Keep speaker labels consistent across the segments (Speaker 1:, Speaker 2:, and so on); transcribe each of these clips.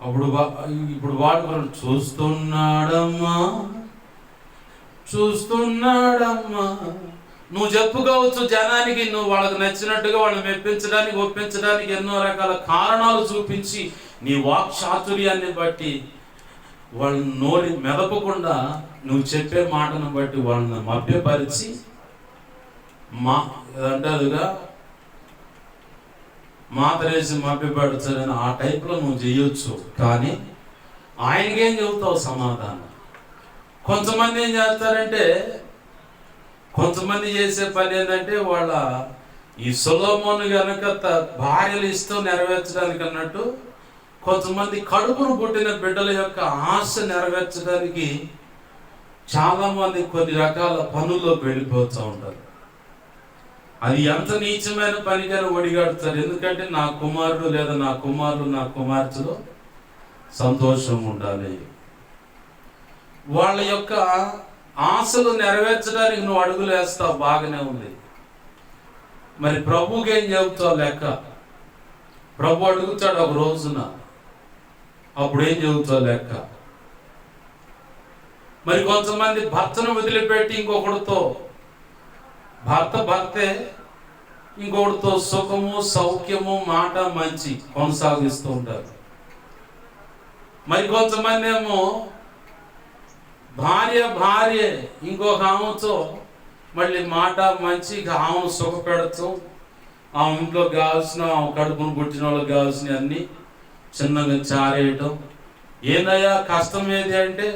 Speaker 1: అప్పుడు ఇప్పుడు వాడు చూస్తున్నాడమ్మా చూస్తున్నాడమ్మా. నువ్వు చెప్పుకోవచ్చు జనానికి, నువ్వు వాళ్ళకి నచ్చినట్టుగా వాళ్ళని మెప్పించడానికి ఒప్పించడానికి ఎన్నో రకాల కారణాలు చూపించి నీ వాక్ చాతుర్యాన్ని బట్టి వాళ్ళని నోరి మెదపకుండా నువ్వు చెప్పే మాటను బట్టి వాళ్ళని మభ్యపరిచి అంటారుగా మాతరేసి మభ్యపరచాలని ఆ టైప్లో నువ్వు చేయొచ్చు. కానీ ఆయనకేం చెబుతావు సమాధానం? కొంతమంది ఏం చేస్తారంటే, కొంతమంది చేసే పని ఏంటంటే వాళ్ళ ఈ సొలొమోను గనుక భార్యలు ఇష్టం నెరవేర్చడానికి అన్నట్టు కొంతమంది కడుపును పుట్టిన బిడ్డల యొక్క ఆశ నెరవేర్చడానికి చాలామంది కొన్ని రకాల పనుల్లోకి వెళ్ళిపోతూ ఉంటారు. అది ఎంత నీచమైన పనికైనా ఒడిగడతారు. ఎందుకంటే నా కుమారుడు లేదా నా కుమారుడు నా కుమార్తెలో సంతోషం ఉండాలి. వాళ్ళ యొక్క ఆశలు నెరవేర్చడానికి నువ్వు అడుగులు వేస్తావు, బాగానే ఉంది. మరి ప్రభువుకి ఏం చెబుతావు లెక్క? ప్రభు అడుగుతాడు ఒక రోజున, అప్పుడు ఏం చెబుతావు లెక్క? మరి కొంతమంది భర్తను వదిలిపెట్టి ఇంకొకటితో, భర్తే ఇంకొకటితో సుఖము సౌఖ్యము మాట మంచి కొనసాగిస్తూ ఉంటారు. మరి కొంతమంది ఏమో భార్య ఇంకొక ఆమెతో మళ్ళీ మాట మంచి ఆమెను సుఖ పెడుతూ ఆమె ఇంట్లో కావాల్సిన కడుపును పుట్టిన వాళ్ళకి కావాల్సినవి అన్నీ చిన్నగా చారేయటం. ఏందయ్యా కష్టం ఏది అంటే,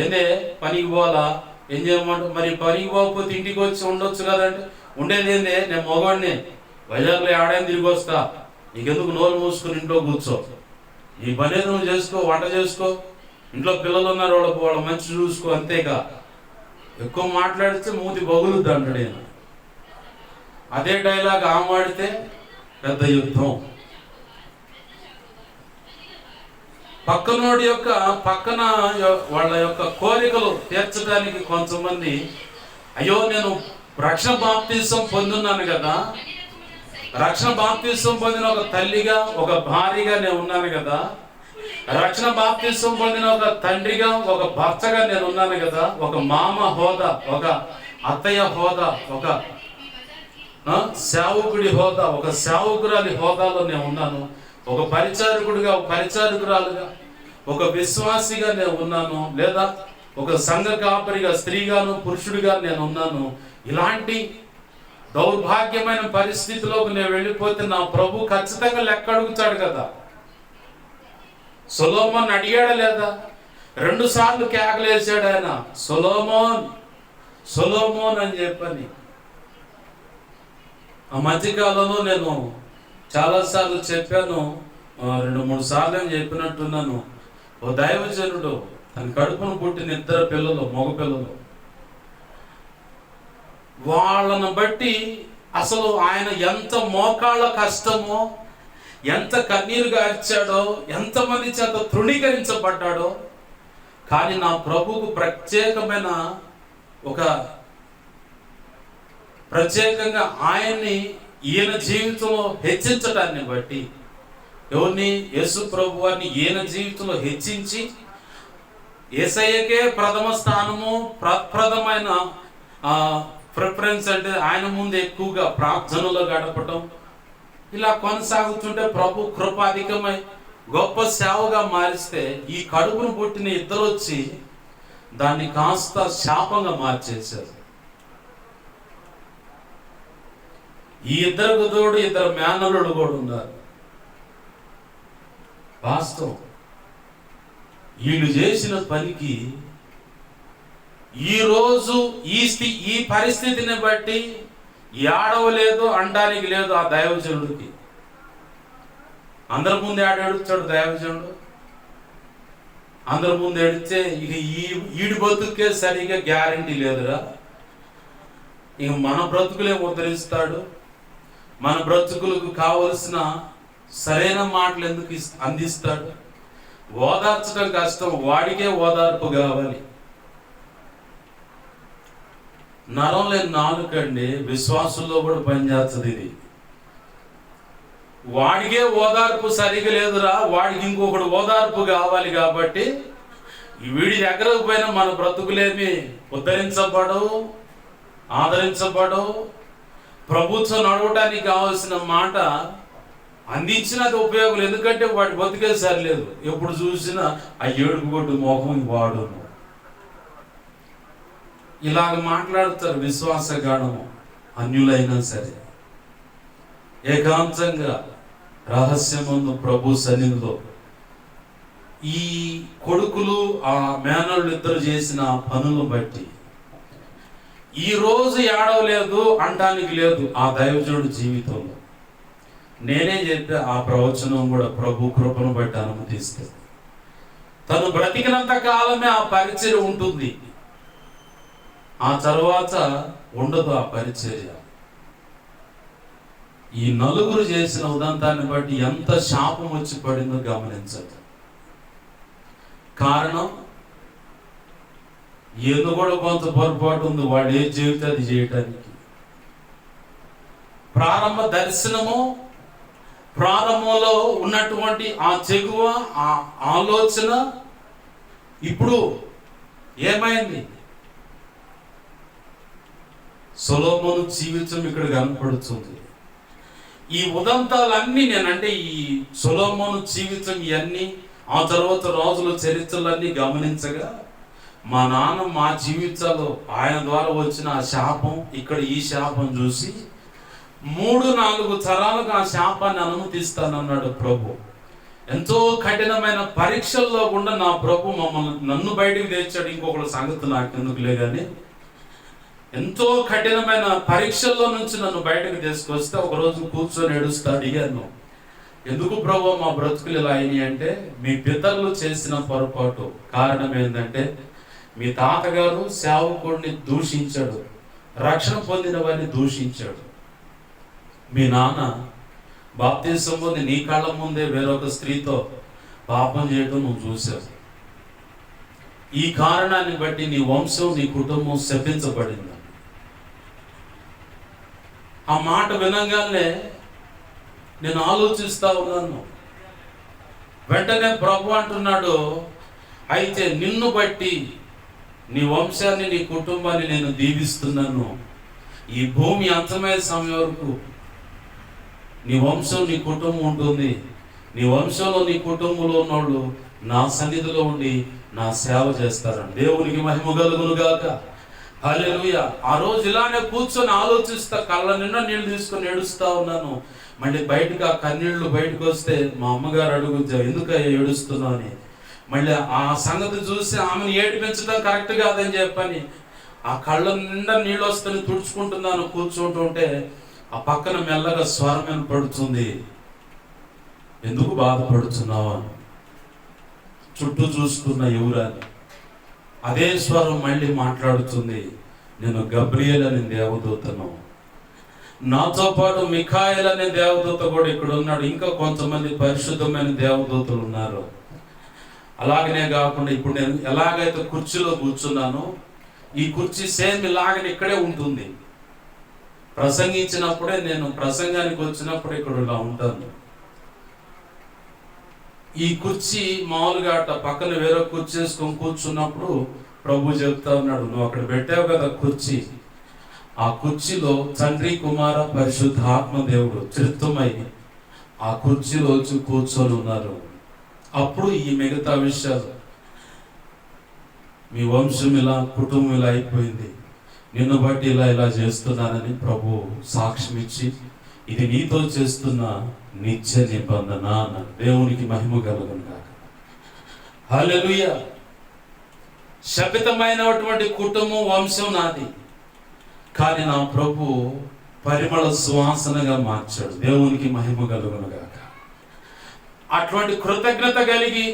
Speaker 1: ఏందే పనికి పోవాలా, ఏం చేయమంట? మరి పనికి పోకపోతే ఇంటికి వచ్చి ఉండొచ్చు కదంటే, ఉండేది ఏందే నేను మగవాడిని, వైజాగ్లో ఆడని తిరిగి వస్తా, నీకెందుకు నోరు మూసుకుని ఇంట్లో కూర్చో, నీ పని ఏదో నువ్వు చేసుకో, వంట చేసుకో, ఇంట్లో పిల్లలు ఉన్నారు వాళ్ళ మంచి చూసుకో, అంతేగా. ఎక్కువ మాట్లాడితే మూతి బగులుద్ది అంటాడు నేను. అదే డైలాగ్ ఆమాడితే పెద్ద యుద్ధం. పక్కనోడి యొక్క పక్కన వాళ్ళ యొక్క కోరికలు తీర్చడానికి కొంతమంది, అయ్యో నేను రక్షణ బాప్తిసం పొందున్నాను కదా, రక్షణ బాప్తిసం పొందిన ఒక తల్లిగా ఒక భార్యగా నేను ఉన్నాను కదా, రక్షణ బాప్తిసం పొందిన ఒక తండ్రిగా ఒక భర్తగా నేను ఉన్నాను కదా, ఒక మామ హోదా, ఒక అత్తయ్య హోదా, ఒక సేవకుడి హోదా, ఒక సేవకురాలి హోదాలో నేను ఉన్నాను, ఒక పరిచారకుడిగా, ఒక పరిచారకురాలుగా, ఒక విశ్వాసిగా నేను ఉన్నాను, లేదా ఒక సంఘ కాపరిగా స్త్రీగాను పురుషుడిగా నేను ఉన్నాను. ఇలాంటి దౌర్భాగ్యమైన పరిస్థితిలోకి నేను వెళ్ళిపోతే నా ప్రభు ఖచ్చితంగా లెక్క అడుగుతాడు కదా. సొలొమోన్ అడిగాడా లేదా? 2 సార్లు కేకలేసాడు ఆయన, సొలొమోన్ సొలొమోన్ అని చెప్పని. ఆ మధ్యకాలంలో నేను చాలాసార్లు చెప్పాను, 2-3 సార్లు అని చెప్పినట్టున్నాను. ఓ దైవజనుడు తన కడుపును పుట్టిన 2 పిల్లలు, మగ పిల్లలు, వాళ్ళను బట్టి అసలు ఆయన ఎంత మోకాళ్ళ కష్టమో, ఎంత కన్నీరు గార్చాడో, ఎంతమంది చేత తృణీకరించబడ్డాడో. కానీ నా ప్రభువుకు ప్రత్యేకంగా ఆయన్ని ఈయన జీవితంలో హెచ్చించడాన్ని బట్టి, ఎవరిని? యేసు ప్రభు వారిని ఈయన జీవితంలో హెచ్చించి యేసయ్యకే ప్రథమ స్థానము, ప్రప్రథమైన ప్రిఫరెన్స్, అంటే ఆయన ముందు ఎక్కువగా ప్రార్థనలో గడపటం, ఇలా కొనసాగుతుంటే ప్రభు కృప అధికమై గొప్ప సేవగా మారిస్తే ఈ కడుపును పుట్టిన 2 వచ్చి దాన్ని కాస్త శాపంగా మార్చేశారు. ఈ 2కు తోడు 2 మేనల్లుడు కూడా ఉన్నారు. వాస్తవం. వీళ్ళు చేసిన పనికి ఈరోజు ఈ పరిస్థితిని బట్టి ఏడవలేదు అనడానికి లేదు ఆ దైవజనుడికి. అందరి ముందు ఏడుస్తాడు దైవజనుడు. అందరి ముందు ఏడితే ఇక ఈడి బతుకే సరిగా గ్యారంటీ లేదురా, ఇక మన బ్రతుకులే ఉద్ధరిస్తాడు, మన బ్రతుకులకు కావలసిన సరైన మాటలు ఎందుకు అందిస్తాడు. ఓదార్చడం కష్టం, వాడికే ఓదార్పు కావాలి. నరం లేని నాలుకండి, విశ్వాసుల్లో కూడా పనిచేస్తుంది ఇది. వాడికే ఓదార్పు సరిగా లేదురా, వాడికి ఇంకొకటి ఓదార్పు కావాలి. కాబట్టి వీడి దగ్గరకు పోయినా మన బ్రతుకులేమి ఉద్ధరించబడవు, ఆదరించబడవు. ప్రభుత్వం నడవడానికి కావాల్సిన మాట అందించినది ఉపయోగం. ఎందుకంటే వాడి బతికే సరిలేదు, ఎప్పుడు చూసినా ఆ ఏడుపు కొట్టు మోహం వాడు. ఇలాగ మాట్లాడుతారు విశ్వాసగాఢము. అన్యులైనా సరే ఏకాంతంగా రహస్యమందు ప్రభు సన్నిధిలో ఈ కొడుకులు ఆ మేనళ్ళు ఇద్దరు చేసిన పనులు బట్టి ఈ రోజు ఏడవలేదు అంటానికి లేదు ఆ దైవజనుడి జీవితంలో. నేనే చెప్పే ఆ ప్రవచనం కూడా ప్రభు కృపను బట్టి అనుమతిస్తే తను బ్రతికినంత కాలమే ఆ పరిచర్య ఉంటుంది, ఆ తర్వాత ఉండదు ఆ పరిచర్య. ఈ నలుగురు చేసిన ఉదంతాన్ని బట్టి ఎంత శాపం వచ్చి పడిందో గమనించదు. కారణం ఏదో కూడా కొంత పొరపాటు ఉంది, వాడు ఏం చెబితే అది చేయటానికి. ప్రారంభ దర్శనము, ప్రారంభంలో ఉన్నటువంటి ఆ చెగువ, ఆ ఆలోచన ఇప్పుడు ఏమైంది? సొలొమోను జీవితం ఇక్కడ కనపడుతుంది. ఈ ఉదంతాలన్నీ నేనంటే ఈ సొలొమోను జీవితం ఇవన్నీ, ఆ తర్వాత రాజుల చరిత్రలన్నీ గమనించగా మా నాన్న మా జీవితాల్లో ఆయన ద్వారా వచ్చిన ఆ శాపం, ఇక్కడ ఈ శాపం చూసి 3-4 తరాలకు ఆ శాపాన్ని అనుమతిస్తానన్నాడు ప్రభు. ఎంతో కఠినమైన పరీక్షల్లో కూడా నా ప్రభు నన్ను బయటికి తెచ్చాడు. ఇంకొకటి సంగతి నాకెందుకులే కానీ, ఎంతో కఠినమైన పరీక్షల్లో నుంచి నన్ను బయటకు తీసుకొస్తే ఒకరోజు కూర్చొని ఏడుస్తా అడిగాను, ఎందుకు ప్రభు మా బ్రతుకులు ఇలా అయినాయి అంటే, మీ పితరులు చేసిన పొరపాటు. కారణం ఏంటంటే మీ తాతగారు సేవకుడిని దూషించాడు, రక్షణ పొందిన వారిని దూషించాడు. మీ నాన్న బాప్తిసం పొంది నీ కళ్ళ ముందే వేరొక స్త్రీతో పాపం చేయడం నువ్వు చూసావు. ఈ కారణాన్ని బట్టి నీ వంశం, నీ కుటుంబం శపించబడింది. ఆ మాట వినగానే నేను ఆలోచిస్తా ఉన్నాను. వెంటనే ప్రభు అంటున్నాడు, అయితే నిన్ను బట్టి నీ వంశాన్ని, నీ కుటుంబాన్ని నేను దీవిస్తున్నాను. ఈ భూమి అంతమయ్యే సమయం వరకు నీ వంశం, నీ కుటుంబం ఉంటుంది. నీ వంశంలో, నీ కుటుంబంలో ఉన్నోళ్ళు నా సన్నిధిలో ఉండి నా సేవ చేస్తారని. దేవునికి మహిమ కలుగును గాక. హల్లెలూయా. ఆ రోజు ఇలానే కూర్చొని ఆలోచిస్తా, కళ్ళ నిండా నీళ్ళు తీసుకొని ఏడుస్తా ఉన్నాను. మళ్ళీ బయటకు ఆ కన్నీళ్లు బయటకు వస్తే మా అమ్మగారు అడుగుతా, ఎందుకు ఏడుస్తున్నావు అని. మళ్ళీ ఆ సంగతి చూసి ఆమెను ఏడిపించడం కరెక్ట్ కాదని చెప్పని ఆ కళ్ళ నిండా నీళ్ళు వస్తుంది, తుడుచుకుంటున్నాను. కూర్చుంటుంటే ఆ పక్కన మెల్లగా స్వరం వినపడుతుంది, ఎందుకు బాధపడుతున్నావు అని. చుట్టూ చూసుకున్న ఎవరని అదే స్వరం మళ్ళీ మాట్లాడుతుంది, నేను గబ్రియల్ అనే దేవదూతను, నాతో పాటు మిఖాయేల్ అనే దేవదూత కూడా ఇక్కడ ఉన్నాడు, ఇంకా కొంతమంది పరిశుద్ధమైన దేవదూతలు ఉన్నారు. అలాగనే కాకుండా ఇప్పుడు నేను ఎలాగైతే కుర్చీలో కూర్చున్నానో ఈ కుర్చీ సేమ్ ఇలాగనే ఇక్కడే ఉంటుంది. ప్రసంగించినప్పుడే, నేను ప్రసంగానికి వచ్చినప్పుడు ఇక్కడ ఇలా ఉంటాను. ఈ కుర్చీ మామూలుగా అట్ట పక్కన వేరే కుర్చీ వేసుకొని కూర్చున్నప్పుడు ప్రభు చెప్తా ఉన్నాడు, నువ్వు అక్కడ పెట్టావు కదా కుర్చీ, ఆ కుర్చీలో తండ్రి, కుమార, పరిశుద్ధ ఆత్మ దేవుడు త్రిత్వమై ఆ కుర్చీలో వచ్చి కూర్చొని ఉన్నారు. అప్పుడు ఈ మిగతా విషయాలు, మీ వంశం ఇలా, కుటుంబం ఇలా అయిపోయింది, నిన్ను బట్టి ఇలా చేస్తున్నానని ప్రభు సాక్ష్యం ఇచ్చి, ఇది నీతో చేస్తున్న నిత్య నిబంధన అన్నాడు. దేవునికి మహిమ కలుగును గాక. హల్లెలూయా. శపితమైనటువంటి కుటుంబం, వంశం నాది, కానీ నా ప్రభు పరిమళ సువాసనగా మార్చాడు. దేవునికి మహిమ కలుగును గాక. అటువంటి కృతజ్ఞత కలిగి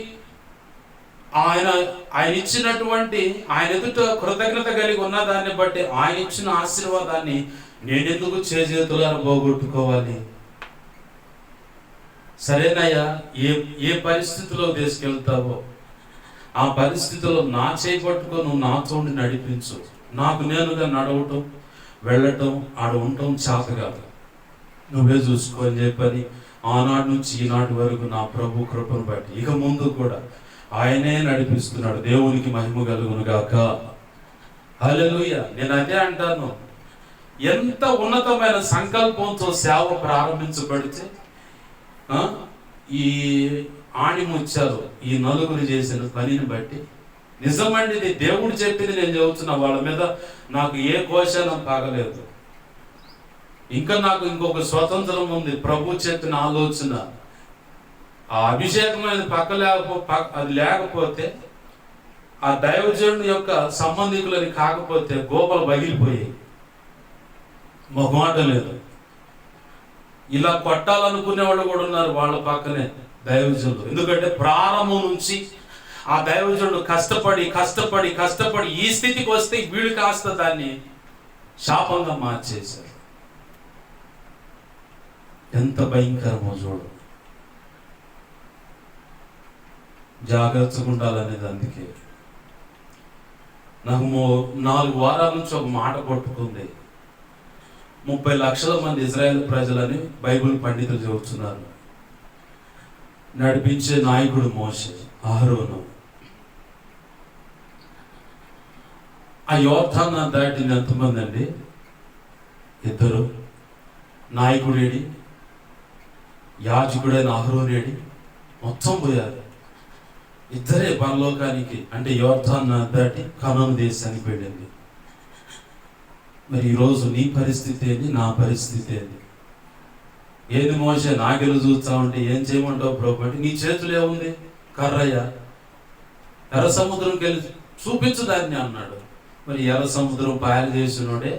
Speaker 1: ఆయన ఇచ్చినటువంటి, ఆయన ఎదుట కృతజ్ఞత కలిగి ఉన్న దాన్ని బట్టి ఆయన ఇచ్చిన ఆశీర్వాదాన్ని నేనెందుకు చేతులారా పోగొట్టుకోవాలి? సరేనయ్యా, ఏ పరిస్థితిలో తీసుకెళ్తావో ఆ పరిస్థితిలో నా చేయి పట్టుకో, నువ్వు నాతో నడిపించు. నాకు నేనుగా నడవటం, వెళ్ళటం, ఆడ ఉండటం చేత కాదు, నువ్వే చూసుకో అని చెప్పని ఆనాటి నుంచి ఈనాటి వరకు నా ప్రభు కృపను బట్టి ఇక ముందు కూడా ఆయనే నడిపిస్తున్నాడు. దేవునికి మహిమ కలుగును గాక. హల్లెలూయా. నేను అదే అంటాను, ఎంత ఉన్నతమైన సంకల్పంతో సేవ ప్రారంభించబడితే ఈ ఆణిముత్యాలు ఈ నలుగురు చేసిన పనిని బట్టి నిజమండి, ఇది దేవుడు చెప్పింది నేను చెబుతున్నా. వాళ్ళ మీద నాకు ఏ ఘోషణం కాగలేదు. ఇంకా నాకు ఇంకొక స్వతంత్రం ఉంది. ప్రభు చెప్పిన ఆలోచన, ఆ అభిషేకం అనేది అది లేకపోతే, ఆ దైవజనుడి యొక్క సంబంధికులని కాకపోతే గోపలు పగిలిపోయాయి. మొహమాట లేదు. ఇలా కొట్టాలనుకునే వాళ్ళు కూడా ఉన్నారు వాళ్ళ పక్కనే దైవజనులు. ఎందుకంటే ప్రారంభం నుంచి ఆ దైవజనుడు కష్టపడి కష్టపడి కష్టపడి ఈ స్థితికి వస్తే వీడు కాస్త దాన్ని శాపంగా మార్చేశారు. ఎంత భయంకరమో చూడు. జాగ్రత్తగా ఉండాలనేది. అందుకే నాకు 4 వారాల నుంచి ఒక మాట కొట్టుకుంది. 30 లక్షల మంది ఇజ్రాయెల్ ప్రజలని బైబిల్ పండితులు చెబుతున్నారు. నడిపించే నాయకుడు మోషే, అహరోను. ఆ యోర్దాను దాటింది ఎంతమంది అండి? 2. నాయకుడేడి, యాజకుడైన అహరోనేడి, మొత్తం పోయారు. 2 పరలోకానికి, అంటే యోర్దాను దాటి కనాను దేశానికి వెళ్ళింది. మరి ఈరోజు నీ పరిస్థితి ఏంది, నా పరిస్థితి ఏంది? ఏది మోసే నాగెలు చూస్తా ఉంటే ఏం చేయమంటావు ప్రభు అంటే, నీ చేతులు ఏముంది? కర్రయ్య. ఎర్ర సముద్రంకి వెళ్ళి చూపించు దాన్ని అన్నాడు. మరి ఎర్ర సముద్రం పాయలు చేసినోడే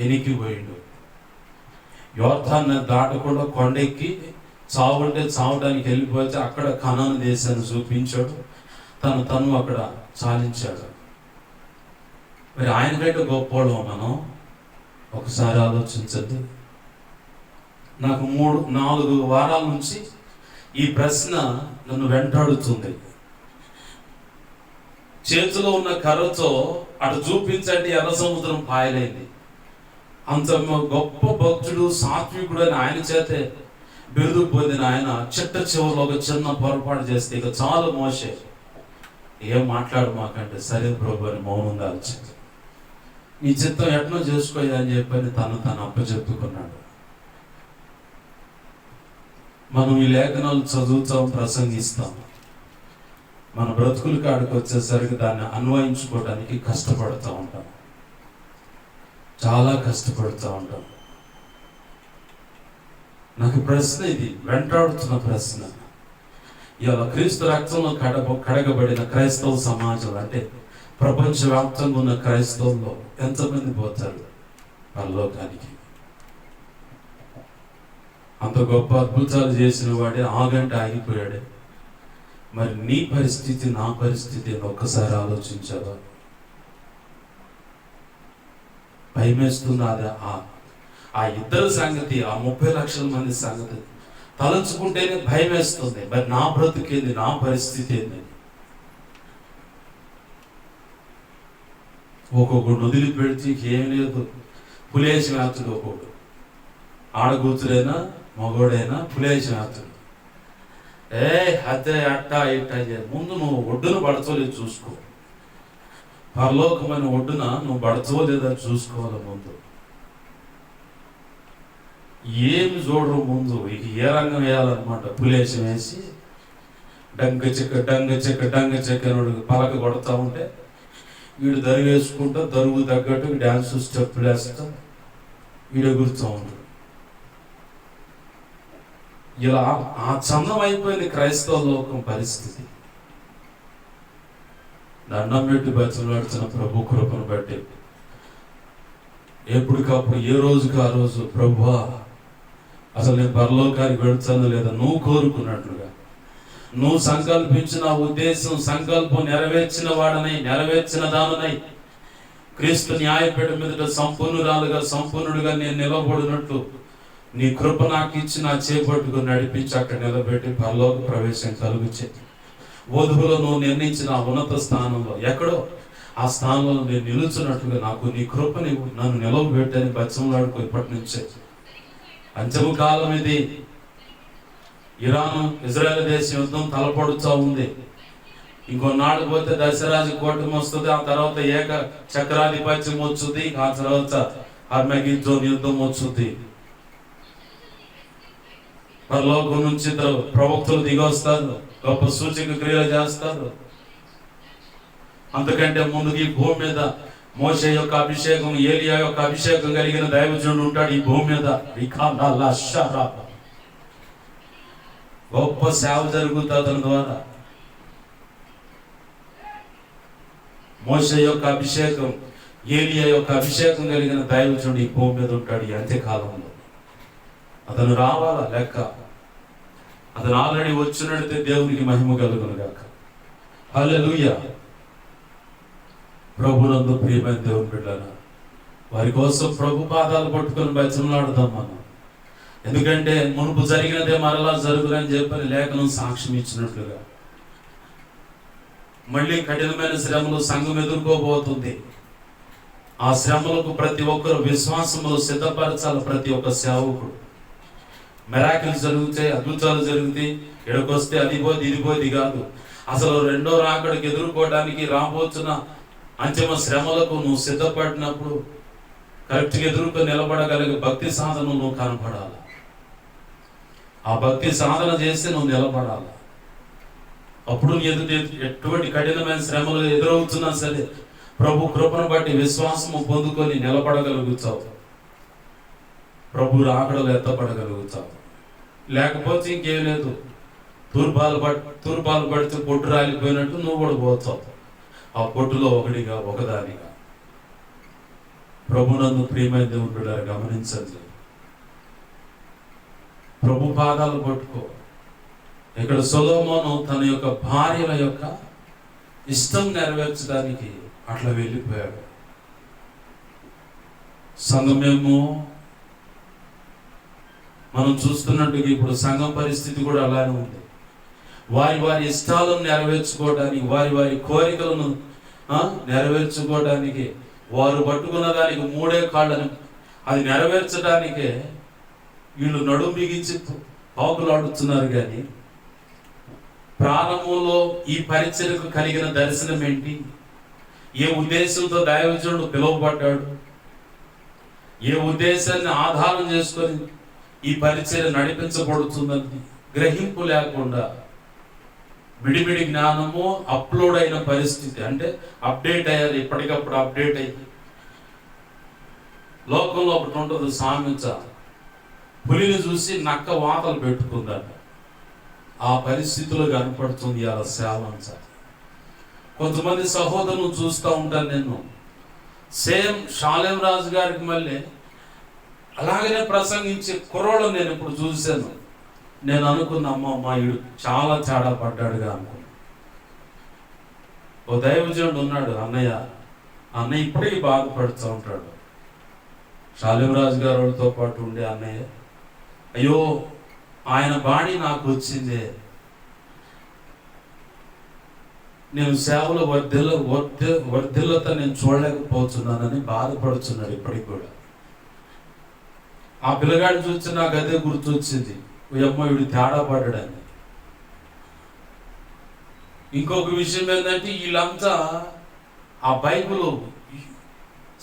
Speaker 1: ఎనికిపోయిండు. యోర్దాను దాటకుండా కొండెక్కి చావుంటే చావడానికి వెళ్ళిపోతే అక్కడ కనాను దేశాన్ని చూపించాడు. తను అక్కడ చాలించాడు. మరి ఆయన కంటే గొప్పవాళ్ళం మనం. ఒకసారి ఆలోచించండి. నాకు 3-4 వారాల నుంచి ఈ ప్రశ్న నన్ను వెంటాడుతుంది. చేతిలో ఉన్న కర్రతో అటు చూపించండి, ఎర్ర సముద్రం పాయలైంది. అంత గొప్ప భక్తుడు, సాత్వికుడు అని ఆయన చేతే బిరుదు పొందిన ఆయన చిట్ట చివరిలో ఒక చిన్న పొరపాటు చేస్తే ఇక చాలు మోసే, ఏం మాట్లాడు మాకంటే, సరే ప్రభు అని మౌనం దాల్చింది. నీ చిత్తం ఎట్నో చేసుకోయా అని చెప్పని తను అప్పచెప్పుకున్నాడు. మనం ఈ లేఖనాలు చదువుతాం, ప్రసంగిస్తాం. మన బ్రతుకుల కాడికి వచ్చేసరికి దాన్ని అన్వయించుకోవడానికి కష్టపడుతూ ఉంటాం. చాలా కష్టపడుతూ ఉంటాం. నాకు ప్రశ్న ఇది, వెంటాడుతున్న ప్రశ్న. ఇలా క్రీస్తు రక్తంలో కడగబడిన క్రైస్తవ సమాజం, అంటే ప్రపంచవ్యాప్తంగా ఉన్న క్రైస్తవుల్లో ఎంతమంది పోతారు పరలోకానికి? అంత గొప్ప అద్భుతాలు చేసిన వాడే ఆగంటే ఆగిపోయాడే. మరి నీ పరిస్థితి, నా పరిస్థితి ఒక్కసారి ఆలోచించావా? భయమేస్తుంది. అది ఆ 2 సంగతి, ఆ 30 లక్షల మంది సంగతి తలంచుకుంటేనే భయం వేస్తుంది. మరి నా బ్రతుకేంది, నా పరిస్థితి ఏంది? ఒక్కొక్కడు వదిలిపెడితే ఏం లేదు. పులేసి వేస్తుడు ఒక్కొక్కడు. ఆడగూతురైనా మగోడైనా పులేసి వేస్తుడు. అదే అట్టా ఇట్టా ముందు నువ్వు ఒడ్డున పడచోలేదు చూసుకో. పరలోకమైన ఒడ్డున నువ్వు పడచోలేదని చూసుకోవాలి ముందు. ఏమి చూడరు ముందు. ఇక ఏ రంగం వేయాలన్నమాట. పులేసం వేసి డంగ చెక్క పలక కొడతా ఉంటే వీడు దరువు వేసుకుంటా, దరువు తగ్గట్టు డ్యాన్స్ స్టెప్పులు వేస్తా వీడు ఎగురుతూ ఉంటాడు. ఇలా ఆ చందం అయిపోయింది క్రైస్తవ లోకం పరిస్థితి. దండం పెట్టి బతిలాడుతున్న ప్రభు కృపను బట్టి ఎప్పటికప్పుడు ఏ రోజుకి ఆ రోజు, ప్రభువా అసలు నేను పరలోకానికి వెళ్తాను లేదా నువ్వు కోరుకున్నట్లుగా, నువ్వు సంకల్పించిన ఉద్దేశం, సంకల్పం నెరవేర్చిన వాడనై, నెరవేర్చిన దాననై క్రీస్తు న్యాయపీఠం మీదట సంపూర్ణుడుగా నేను నిలబడినట్లు నీ కృప నాకు ఇచ్చి నా చేపట్టుకుని నడిపించి అక్కడ నిలబెట్టి పరలోక ప్రవేశం కలుగుచే. వధువులో నువ్వు నిర్ణయించిన ఆ ఉన్నత స్థానంలో ఎక్కడో ఆ స్థానంలో నేను నిలుచున్నట్టుగా నాకు నీ కృపని నన్ను నిలవబెట్టని బచ్చంలాడుకో. ఇప్పటి నుంచే అంచము కాలం ఇది. ఇరాను ఇజ్రాయెల్ దేశం యుద్ధం తలపడుతూ ఉంది. ఇంకొన్నాళ్ళు పోతే దశరాజు కూటమి వస్తుంది, ఆ తర్వాత ఏక చక్రాధిపత్యం వచ్చుద్ది, ఆ తర్వాత హర్మగిద్దోన్ యుద్ధం వచ్చుద్ది. పరలోకం నుంచి ఇద్దరు ప్రవక్తలు దిగొస్తారు, గొప్ప సూచక క్రియలు చేస్తారు. అంతకంటే ముందుకు ఈ భూమి మీద మోషే యొక్క అభిషేకం, ఏలియా యొక్క అభిషేకం కలిగిన దైవజనుడు ఉంటాడు ఈ భూమి మీద. గొప్ప సేవ జరుగుతుంది అతని ద్వారా. మోషే యొక్క అభిషేకం, ఏలియా యొక్క అభిషేకం కలిగిన దైవజనుడు ఈ భూమి మీద ఉంటాడు ఈ అంత్యకాలంలో. అతను రావాలా లెక్క. అతను ఆల్రెడీ వచ్చినడితే దేవునికి మహిమ కలుగును గాక. హల్లెలూయా. ప్రభునందు ప్రియమైన దేవుని బిడ్డలారా, వారి కోసం ప్రభు పాదాలు పట్టుకొని బతిమలాడుదాం మనం. ఎందుకంటే మునుపు జరిగినదే మరలా జరుగునని చెప్పని లేఖనం సాక్ష్యం ఇచ్చినట్లుగా మళ్ళీ కఠినమైన శ్రమలు సంఘం ఎదుర్కోబోతుంది. ఆ శ్రమలకు ప్రతి ఒక్కరు విశ్వాసములు సిద్ధపరచాలి. ప్రతి ఒక్క సేవకుడు. మిరాకిల్స్ జరుగుతాయి, అద్భుతాలు జరుగుతాయి, ఎడకొస్తే అది పోది ఇది పోది కాదు. అసలు రెండో రాకడికి ఎదుర్కోవడానికి రాబోతున్న అంతిమ శ్రమలకు నువ్వు సిద్ధపడినప్పుడు కరెక్ట్గా ఎదుర్కొని నిలబడగలిగే భక్తి సాధన నువ్వు కనపడాలి. ఆ భక్తి సాధన చేస్తే నువ్వు నిలబడాలి. అప్పుడు ఎటువంటి కఠినమైన శ్రమలు ఎదురవుతున్నా సరే ప్రభు కృపను బట్టి విశ్వాసము పొందుకొని నిలబడగలుగుతావు. ప్రభు రాకడలు ఎత్తపడగలుగుతావు. లేకపోతే ఇంకేం లేదు, తూర్పాలు పడితే పొట్టు రాలిపోయినట్టు నువ్వు కూడా పోతావు ఆ పొట్టులో ఒకదానిగా. ప్రభునందు ప్రియమైన దేవుని బిడ్డలారా గమనించండి. ప్రభు పాదాలు పట్టుకో. ఇక్కడ సొలొమోను తన యొక్క భార్యల యొక్క ఇష్టం నెరవేర్చడానికి అట్లా వెళ్ళిపోయాడు. సంఘమేమో మనం చూస్తున్నట్టుగా ఇప్పుడు సంఘం పరిస్థితి కూడా అలానే ఉంది. వారి వారి ఇష్టాలను నెరవేర్చుకోవడానికి, వారి వారి కోరికలను నెరవేర్చుకోవడానికి వారు పట్టుకున్న దానికి మూడే కాళ్ళని అది నెరవేర్చడానికే వీళ్ళు నడుము బిగించి పాకులాడుతున్నారు. కానీ ప్రారంభంలో ఈ పరిచర్యకు కలిగిన దర్శనం ఏంటి? ఏ ఉద్దేశంతో దైవజనుడు పిలువబడ్డాడు? ఏ ఉద్దేశాన్ని ఆధారం చేసుకొని ఈ పరిచర్య నడిపించబడుతుందని గ్రహింపు లేకుండా విడివిడి జ్ఞానము అప్లోడ్ అయిన పరిస్థితి. అంటే అప్డేట్ అయ్యారు, ఎప్పటికప్పుడు అప్డేట్ అయ్యి. లోకంలో ఒకటి ఉంటుంది సామెత, పులిని చూసి నక్క వాతలు పెట్టుకుందట. ఆ పరిస్థితిలో కనపడుతుంది అలా సేవంచ. కొంతమంది సహోదరులు చూస్తూ ఉంటాను నేను. సేమ్ షాలేం రాజు గారికి మళ్ళీ అలాగనే ప్రసంగించే కుర్రోడు నేను ఇప్పుడు చూశాను. నేను అనుకున్న మా ఇడు చాలా తేడా పడ్డాడుగా అనుకున్నా. ఓ దైవజనుడు ఉన్నాడు అన్నయ్య ఇప్పటికీ బాధపడుతూ ఉంటాడు. షాలేం రాజు గారితో పాటు ఉండే అన్నయ్య, అయ్యో ఆయన బాణి నాకు వచ్చిందే, నేను సేవలో వర్ధిల్లత నేను చూడలేకపోతున్నానని బాధపడుతున్నాడు ఇప్పటికి కూడా. ఆ పిల్లగాడు చూసి నాకు అదే గుర్తొచ్చింది, అమ్మాయిడు తేడా పడ్డాడని. ఇంకొక విషయం ఏంటంటే వీళ్ళంతా ఆ బైబిల్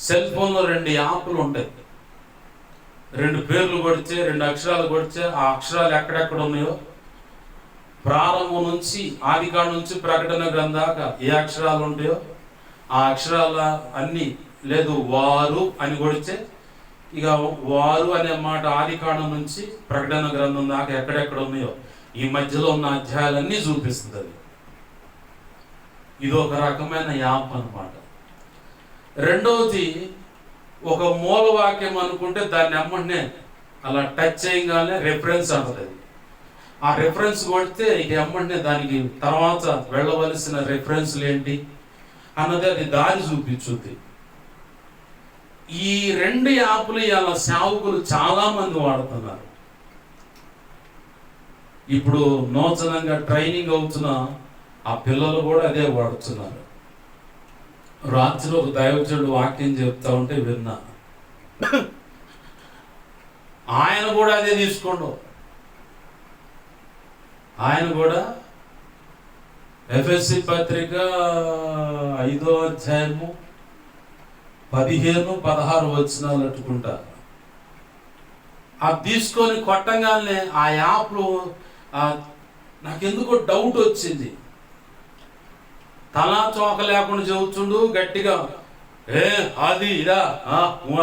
Speaker 1: సెల్ ఫోన్లో 2 యాప్లు ఉంటాయి. 2 పేర్లు కొడితే 2 అక్షరాలు కొడితే ఆ అక్షరాలు ఎక్కడెక్కడ ఉన్నాయో ప్రారంభం నుంచి ఆదికాండం నుంచి ప్రకటన గ్రంథం దాకా ఏ అక్షరాలు ఉంటాయో ఆ అక్షరాల అన్ని లేదు వారు అని కొడితే ఇక వారు అనే మాట ఆదికాండం నుంచి ప్రకటన గ్రంథం దాకా ఎక్కడెక్కడ ఉన్నాయో ఈ మధ్యలో ఉన్న అధ్యాయాలన్నీ చూపిస్తుంది. అది ఇది ఒక రకమైన యాప్ అన్నమాట. రెండవది ఒక మూల వాక్యం అనుకుంటే దాన్ని ఎమ్మటనే అలా టచ్ చేయగానే రెఫరెన్స్ అంటది. ఆ రెఫరెన్స్ కొడితే ఇక ఎమ్మటనే దానికి తర్వాత వెళ్ళవలసిన రెఫరెన్స్లు ఏంటి అన్నది అది దారి చూపించుద్ది. ఈ 2 యాప్లు ఇలా సేవకులు చాలా మంది వాడుతున్నారు. ఇప్పుడు నూతనంగా ట్రైనింగ్ అవుతున్న ఆ పిల్లలు కూడా అదే వాడుతున్నారు. రాత్రి ఒక దైవజనుడు వాక్యం చెప్తా ఉంటే విన్నా. ఆయన కూడా అదే తీసుకోండు. ఆయన కూడా ఎఫ్ఎస్సి పత్రిక 5వ అధ్యాయము 15-16 వచనాలు అట్టుకుంటా. అది తీసుకొని కొట్టంగానే ఆ యాప్లో నాకెందుకో డౌట్ వచ్చింది. తలా చోక లేకుండా చెబుతుండు గట్టిగా, అది ఇదా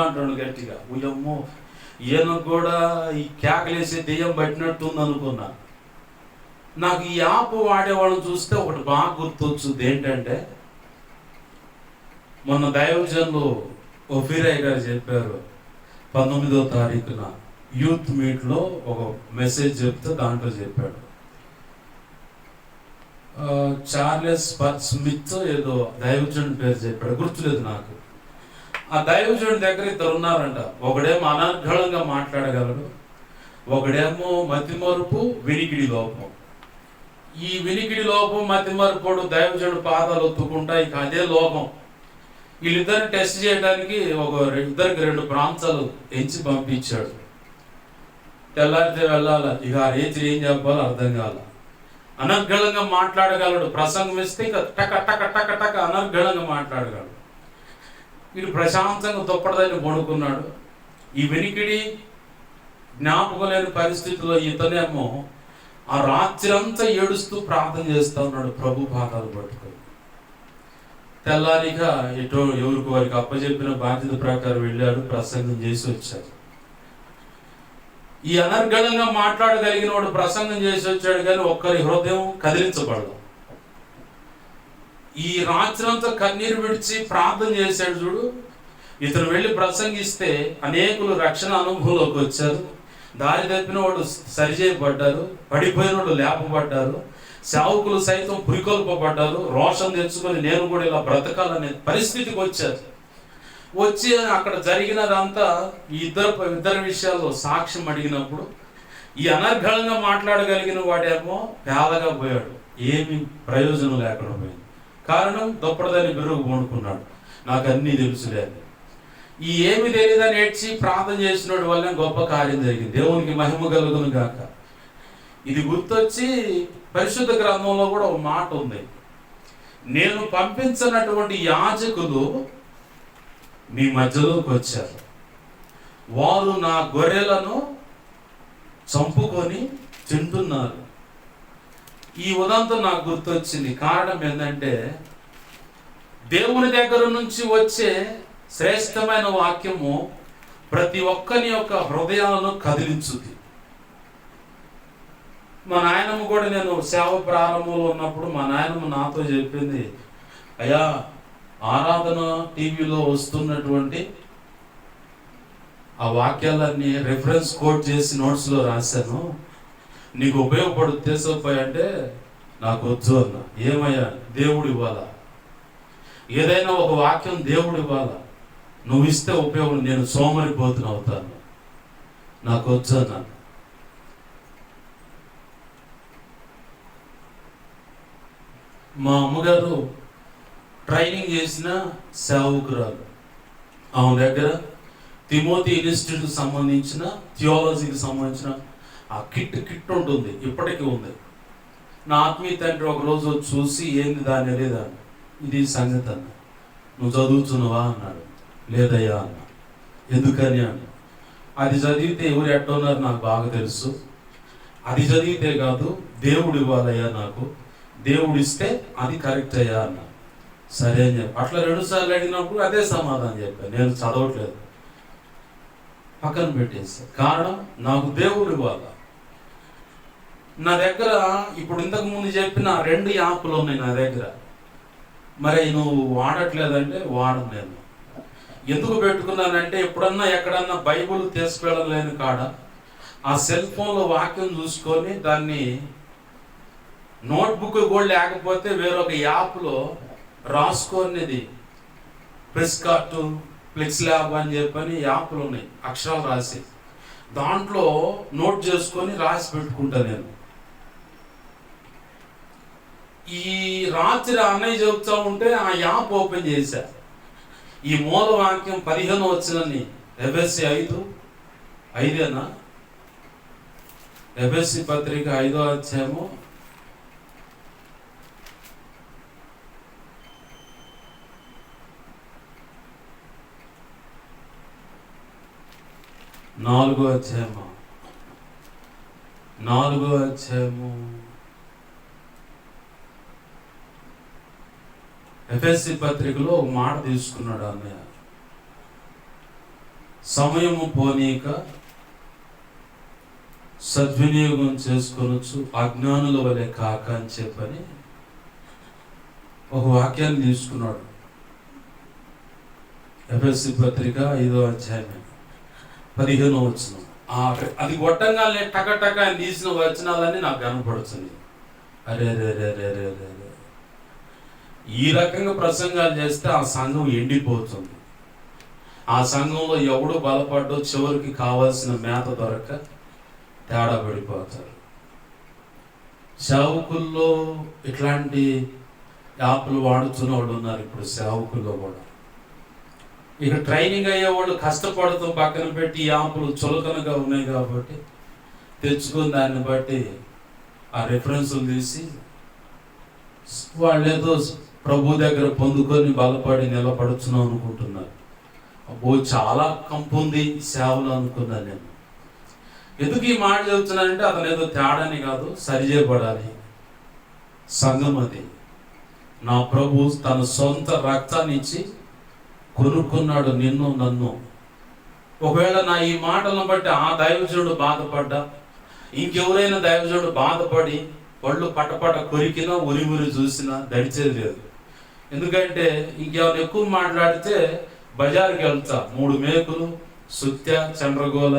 Speaker 1: అంటాడు గట్టిగా. ఉయ్యమ్మో, ఈయన కూడా ఈ కేకలేసే దెయ్యం పట్టినట్టుంది అనుకున్నా. నాకు ఈ యాప్ వాడేవాళ్ళని చూస్తే ఒకటి బాగా గుర్తొచ్చుంది. ఏంటంటే, మొన్న దైవజనులు ఒఫీరయ్య గారు చెప్పారు, 19వ తారీఖున యూత్ మీట్లో ఒక మెసేజ్ చెప్తే దాంట్లో చెప్పాడు, చార్లెస్ స్మిత్ ఏదో దైవజనుడి పేరు చెప్పాడు, గుర్తులేదు నాకు. ఆ దైవజనుడి దగ్గర ఇద్దరు ఉన్నారంట. ఒకడేమో అనర్గళంగా మాట్లాడగలడు, ఒకడేమో మతిమరుపు, వినికిడి లోపం. ఈ వినికిడి లోపం, మతిమరుపుడు దైవజనుడు పాదాలు ఒత్తుకుంటా ఇక అదే లోపం. వీళ్ళిద్దరిని టెస్ట్ చేయడానికి ఇద్దరికి 2 ప్రాంతాలు ఎంచి పంపించాడు. తెల్లారితే వెళ్ళాలి, ఇక ఆ రేతి ఏం చెప్పాలో అర్థం కాల. అనర్గళంగా మాట్లాడగలడు, ప్రసంగం ఇస్తే ఇంకా టక టక టక టక అనర్గళంగా మాట్లాడగలడు. వీడు ప్రశాంతంగా దుప్పటిదాన్ని పడుకున్నాడు. ఈ వెనికిడి జ్ఞాపకం లేని పరిస్థితిలో ఇతనేమో ఆ రాత్రి అంతా ఏడుస్తూ ప్రార్థన చేస్తూ ఉన్నాడు, ప్రభు పాదాలు పట్టుకొని. తెల్లారిగా ఎటో ఎవరికి వారికి అప్పచెప్పిన బాధ్యత ప్రకారం వెళ్ళాడు, ప్రసంగం చేసి వచ్చాడు. ఈ అనర్గళంగా మాట్లాడగలిగిన వాడు ప్రసంగం చేసి వచ్చాడు, కానీ ఒక్కరి హృదయం కదిలించబడదు. ఈ రాత్రంతా కన్నీరు విడిచి ప్రార్థన చేశాడు చూడు. ఇతను వెళ్ళి ప్రసంగిస్తే అనేకులు రక్షణ అనుభవంలోకి వచ్చారు. దారి తప్పిన వాడు సరిచేయబడ్డారు, పడిపోయిన వాడు లేపబడ్డారు, సేవకులు సైతం పురికొల్పబడ్డారు. రోషం తెచ్చుకొని నేను కూడా ఇలా బ్రతకాలనే పరిస్థితికి వచ్చారు. వచ్చి అక్కడ జరిగినదంతా ఇద్దరు విషయాల్లో సాక్ష్యం అడిగినప్పుడు ఈ అనర్గళంగా మాట్లాడగలిగిన వాడేమో పేదగా పోయాడు, ఏమి ప్రయోజనం లేకుండా పోయింది. కారణం, దుప్పటిదాన్ని బెరుగు వండుకున్నాడు, నాకు అన్నీ తెలుసులేదు. ఈ ఏమి తెలియదని ఏడ్చి ప్రార్థన చేసినోడి వల్ల గొప్ప కార్యం జరిగింది. దేవునికి మహిమ కలుగును గాక. ఇది గుర్తొచ్చి పరిశుద్ధ గ్రంథంలో కూడా ఒక మాట ఉంది, నేను పంపించినటువంటి యాజకులు మీ మధ్యలోకి వచ్చారు, వారు నా గొర్రెలను చంపుకొని తింటున్నారు. ఈ ఉదంతం నాకు గుర్తొచ్చింది. కారణం ఏంటంటే, దేవుని దగ్గర నుంచి వచ్చే శ్రేష్టమైన వాక్యము ప్రతి ఒక్కరి యొక్క హృదయాలను కదిలించుద్ది. మా నాయనమ్మ కూడా, నేను సేవ ప్రారంభంలో ఉన్నప్పుడు మా నాయనమ్మ నాతో చెప్పింది, అయ్యా ఆరాధన టీవీలో వస్తున్నటువంటి ఆ వాక్యాలన్నీ రెఫరెన్స్ కోట్ చేసి నోట్స్లో రాశాను, నీకు ఉపయోగపడుతుంది తీసుకోపోయా అంటే నాకు వద్దు అన్న. ఏమయ్యా, దేవుడు ఇవ్వాలా, ఏదైనా ఒక వాక్యం దేవుడు ఇవ్వాలా, నువ్వు ఇస్తే ఉపయోగం, నేను సోమరిపోతున్న అవుతాను, నాకు వద్దు అన్న. మా అమ్మగారు ట్రైనింగ్ చేసిన సేవకురాలు. ఆమె దగ్గర తిమోతి ఇన్స్టిట్యూట్కి సంబంధించిన థియాలజీకి సంబంధించిన ఆ కిట్ ఉంటుంది, ఇప్పటికీ ఉంది. నా ఆత్మీయ తండ్రి ఒకరోజు చూసి, ఏంది దాని లేదా, ఇది సంగతి అన్న. నువ్వు చదువుతున్నావా అన్నాడు. లేదయ్యా అన్న. ఎందుకని అన్న. అది చదివితే ఎవరు ఎట్టున్నారు నాకు బాగా తెలుసు, అది చదివితే కాదు, దేవుడు ఇవ్వాలయ్యా నాకు, దేవుడు ఇస్తే అది కరెక్ట్ అయ్యా అన్న. సరే అని చెప్పి అట్లా 2 సార్లు అడిగినప్పుడు అదే సమాధానం చెప్పాను, నేను చదవట్లేదు, పక్కన పెట్టేసి. కారణం, నాకు దేవుడు ఇవ్వాలా. నా దగ్గర ఇప్పుడు ఇంతకు ముందు చెప్పిన 2 యాప్లు ఉన్నాయి నా దగ్గర. మరి నువ్వు వాడట్లేదంటే వాడను. నేను ఎందుకు పెట్టుకున్నానంటే, ఎప్పుడన్నా ఎక్కడన్నా బైబుల్ తీసుకెళ్ళలేని కాడ ఆ సెల్ ఫోన్లో వాక్యం చూసుకొని దాన్ని నోట్బుక్ కూడా లేకపోతే వేరొక యాప్లో రాసుకునేది, ప్రెస్ కార్టు, ఫ్లెక్స్ ల్యాబ్ అని చెప్పని యాప్లు ఉన్నాయి, అక్షరాలు రాసి దాంట్లో నోట్ చేసుకొని రాసి పెట్టుకుంటా నేను. ఈ రాత్రి అన్నయ్య చెబుతూ ఉంటే ఆ యాప్ ఓపెన్ చేశా. ఈ మూల వాక్యం 15 వచ్చిందని, ఎఫ్ఎస్సి 5:5 ఎఫ్ఎస్సి పత్రిక 5వ అధ్యాయము 4వ అధ్యాయము ఎఫెసీ పత్రికలో ఒక మాట తీసుకున్నాడు అన్నయ్య. సమయము పోనీక సద్వినియోగం చేసుకొనొచ్చు, అజ్ఞానుల వలె కాక అని చెప్పని ఒక వాక్యాన్ని తీసుకున్నాడు. ఎఫెసీ పత్రిక 5వ అధ్యాయం 15వ వచనం. అది కొట్టంగానే టక ఆయన తీసిన వచనాలన్నీ నాకు కనపడుతుంది. అరే రే రే రే రే రే రే, ఈ రకంగా ప్రసంగాలు చేస్తే ఆ సంఘం ఎండిపోతుంది. ఆ సంఘంలో ఎవడు బలపడ్డో చివరికి కావాల్సిన మేత దొరక తేడా పడిపోతారు. సేవకుల్లో ఇట్లాంటి యాప్లు వాడుతున్న వాళ్ళు ఉన్నారు. ఇప్పుడు సేవకుల్లో కూడా ఇక ట్రైనింగ్ అయ్యేవాళ్ళు కష్టపడుతూ పక్కన పెట్టి యాప్లు చులకనగా ఉన్నాయి కాబట్టి తెచ్చుకుని దాన్ని బట్టి ఆ రెఫరెన్సులు తీసి వాళ్ళేదో ప్రభు దగ్గర పొందుకొని బలపడి నిలబడుతున్నాం అనుకుంటున్నారు. అబ్బో చాలా కంపు ఉంది సేవలు అనుకున్నాను నేను. ఎందుకు ఈ మాట చెబుతున్నానంటే అతను ఏదో తేడాని కాదు, సరిచేయబడాలి. సంఘం అది నా ప్రభు తన సొంత రక్తాన్ని ఇచ్చి కొనుక్కున్నాడు నిన్ను నన్ను. ఒకవేళ నా ఈ మాటలను బట్టి ఆ దైవజనుడు బాధపడ్డా, ఇంకెవరైనా దైవజనుడు బాధపడి పళ్ళు పటపట కొరికినా ఉరి చూసినా దడిచేది లేదు. ఎందుకంటే ఇంకేమైనా ఎక్కువ మాట్లాడితే బజార్కి వెళ్తా 3 మేకులు, సుత్య, చంద్రగోళ,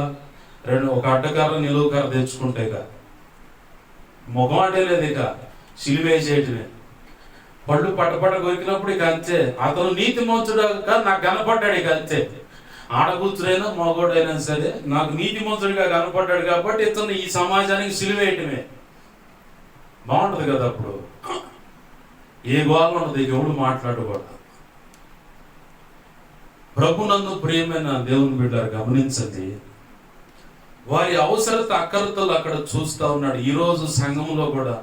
Speaker 1: ఒక అడ్డకర్ర నిలువుకర్ర తెచ్చుకుంటే ఇక మొగమాటే లేదు, ఇక సిలివేసేయటమే. పళ్ళు పటపట కొరికినప్పుడు ఇక అంతే. అతను నీతి మంతుడుగా నాకు కనపడ్డాడు, ఇక అంతే. ఆడకూతురైనా మగోడైనా సరే నాకు నీతి మంతుడిగా కనపడ్డాడు కాబట్టి ఇతను ఈ సమాజానికి సిలివేయటమే. బాగుంటుంది కదా, అప్పుడు ఏ గోళ ఉండదు, ఇక ఎవడు మాట్లాడకూడదు. ప్రభునందు ప్రియమైన దేవుని బిడ్డలు గమనించండి, వారి అవసరత అక్కరతలు అక్కడ చూస్తూ ఉన్నాడు. ఈరోజు సంఘంలో కూడా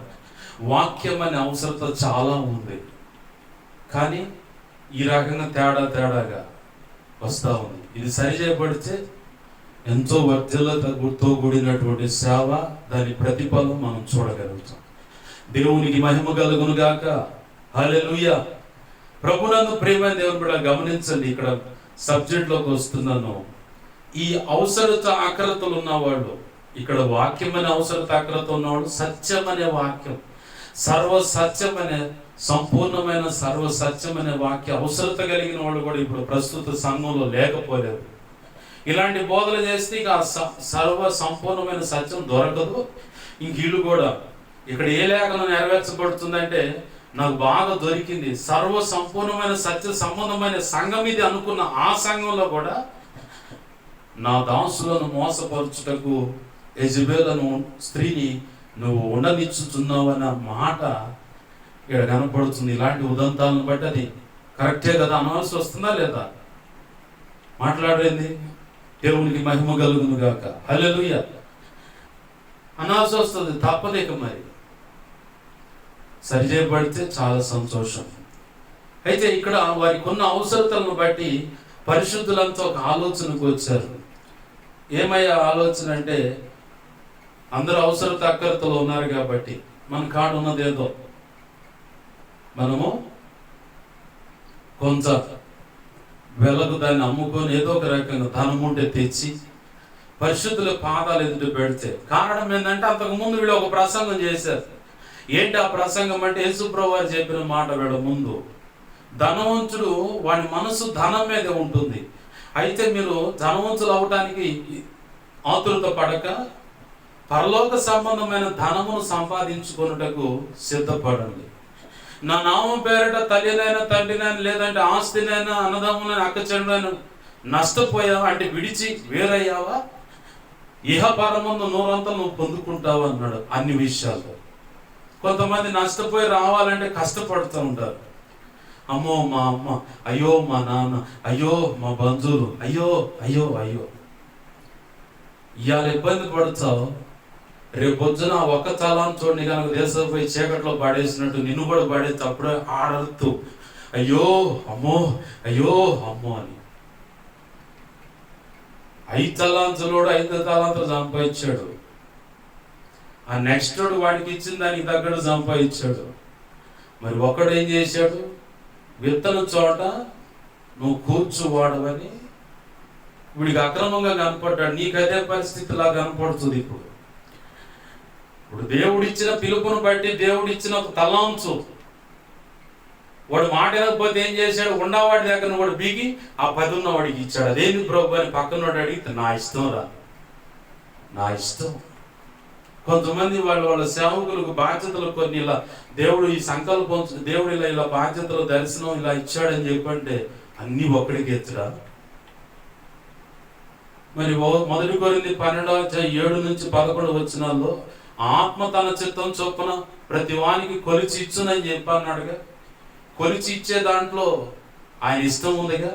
Speaker 1: వాక్యం అనే అవసరత చాలా ఉంది, కానీ ఈ రకంగా తేడాగా వస్తూ ఉంది. ఇది సరిచేయబడితే ఎంతో వర్ధలతో కూడినటువంటి సేవ, దాని ప్రతిఫలం మనం చూడగలుగుతాం. దేవునికి మహిమ కలుగును గాక. హల్లెలూయా. ప్రభునందు ప్రియమైన దేవుని బిడ్డ గమనించండి, ఇక్కడ సబ్జెక్ట్లోకి వస్తున్నాను. ఈ అవసరత ఆకరతలు ఉన్నవాళ్ళు, ఇక్కడ వాక్యం అనే అవసరత ఆకరత ఉన్నవాళ్ళు, సత్యం అనే వాక్యం, సర్వసత్యం అనే సంపూర్ణమైన సర్వసత్యం అనే వాక్య అవసరత కలిగిన వాళ్ళు కూడా ఇప్పుడు ప్రస్తుత సంఘంలో లేకపోలేదు. ఇలాంటి బోధలు చేస్తే ఇక సర్వ సంపూర్ణమైన సత్యం దొరకదు. ఇంక వీళ్ళు కూడా ఇక్కడ ఏ లేఖనం నెరవేర్చబడుతుందంటే నాకు బాగా దొరికింది, సర్వ సంపూర్ణమైన సత్య సంబంధమైన సంఘం ఇది అనుకున్న ఆ సంఘంలో కూడా నా దాసులను మోసపరుచుటకు యెజబెలను స్త్రీని నువ్వు ఉండనిచ్చుతున్నావన్న మాట ఇక్కడ కనపడుతుంది. ఇలాంటి ఉదంతాలను బట్టి అది కరెక్టే కదా అనవలసి వస్తుందా లేదా? మాట్లాడేది దేవునికి మహిమ కలుగును గాక. హల్లెలూయా. అనాల్సి వస్తుంది, తప్పదేక. మరి సరిచేయబడితే చాలా సంతోషం. అయితే ఇక్కడ వారికి ఉన్న అవసరతలను బట్టి పరిశుద్ధులంతా ఒక ఆలోచనకు వచ్చారు. ఏమయ్యా ఆలోచన అంటే, అందరూ అవసరత అక్కరతలో ఉన్నారు కాబట్టి మన కాడు ఉన్నదేదో మనము కొంత వెలకు దాన్ని అమ్ముకొని ఏదో ఒక రకంగా ధనముంటే తెచ్చి పరిశుద్ధుల పాదాలు ఎదుట పెడితే, కారణం ఏంటంటే అంతకుముందు వీళ్ళు ఒక ప్రసంగం చేశారు. ఏంటి ఆ ప్రసంగం అంటే, యేసుప్రభువు వారు చెప్పిన మాట వీళ్ళ ముందు, ధనవంతుడు వాడి మనసు ధనం మీద ఉంటుంది. అయితే మీరు ధనవంతులు అవటానికి ఆతురత పడక పరలోక సంబంధమైన ధనమును సంపాదించుకొనుటకు సిద్ధపడండి. నా నామం పేరిట తల్లినైనా తండ్రినైనా లేదంటే ఆస్తినైనా అన్నదమ్ములైనా అక్కచెల్లెలైనా నష్టపోయావా అంటే విడిచి వేరయ్యావా, ఇహపరమందు 100 నువ్వు పొందుకుంటావు అన్నాడు. అన్ని విషయాల్లో కొంతమంది నష్టపోయి రావాలంటే కష్టపడుతూ ఉంటారు. అమ్మో మా అమ్మ, అయ్యో మా నాన్న, అయ్యో మా బంధువులు, అయ్యో అయ్యో అయ్యో. ఇవాళ ఇబ్బంది పడుతావు, రేపు పొద్దున ఒక్క తలాన్ని చూడండి కనుక దేశం పోయి చీకట్లో పడేసినట్టు నిన్ను కూడా పడేసి అప్పుడే ఆడరుతూ అయ్యో అమ్మో అయ్యో అమ్మో అని. 5 తలాంతులోడు 5 తలాంతులు సంపాదించాడు. ఆ నెక్స్ట్ వాడికి ఇచ్చిన దానికి తగ్గట్టు సంపాదించాడు. మరి ఒకడు ఏం చేశాడు? విత్తన చోట నువ్వు కూర్చువాడవని వీడికి అక్రమంగా కనపడ్డాడు. నీకు అదే పరిస్థితిలా కనపడుతుంది. ఇప్పుడు దేవుడిచ్చిన పిలుపును బట్టి దేవుడిచ్చిన తలాంతు వాడు మాట వినకపోతే ఏం చేశాడు? ఉన్నవాడి దగ్గర వాడు బీగి ఆ 10 ఉన్నవాడికి ఇచ్చాడు. అదేంది ప్రభు అని పక్కనోడు అడిగితే నా ఇష్టం రా, నా ఇష్టం. కొంతమంది వాళ్ళ సేవకులకు బాధ్యతలు కొన్ని ఇలా దేవుడు ఈ సంకల్పం, దేవుడు ఇలా బాధ్యతలు దర్శనం ఇలా ఇచ్చాడని చెప్పంటే అన్ని ఒక్కడికి ఎత్తురా. మరి 1 కొరింథీ 12:7-11 వచనాల్లో ఆత్మ తన చిత్తం చొప్పున ప్రతి వానికి కొలిచి ఇచ్చునని చెప్పి అన్నాడుగా. కొలిచి ఇచ్చే దాంట్లో ఆయన ఇష్టం ఉందిగా.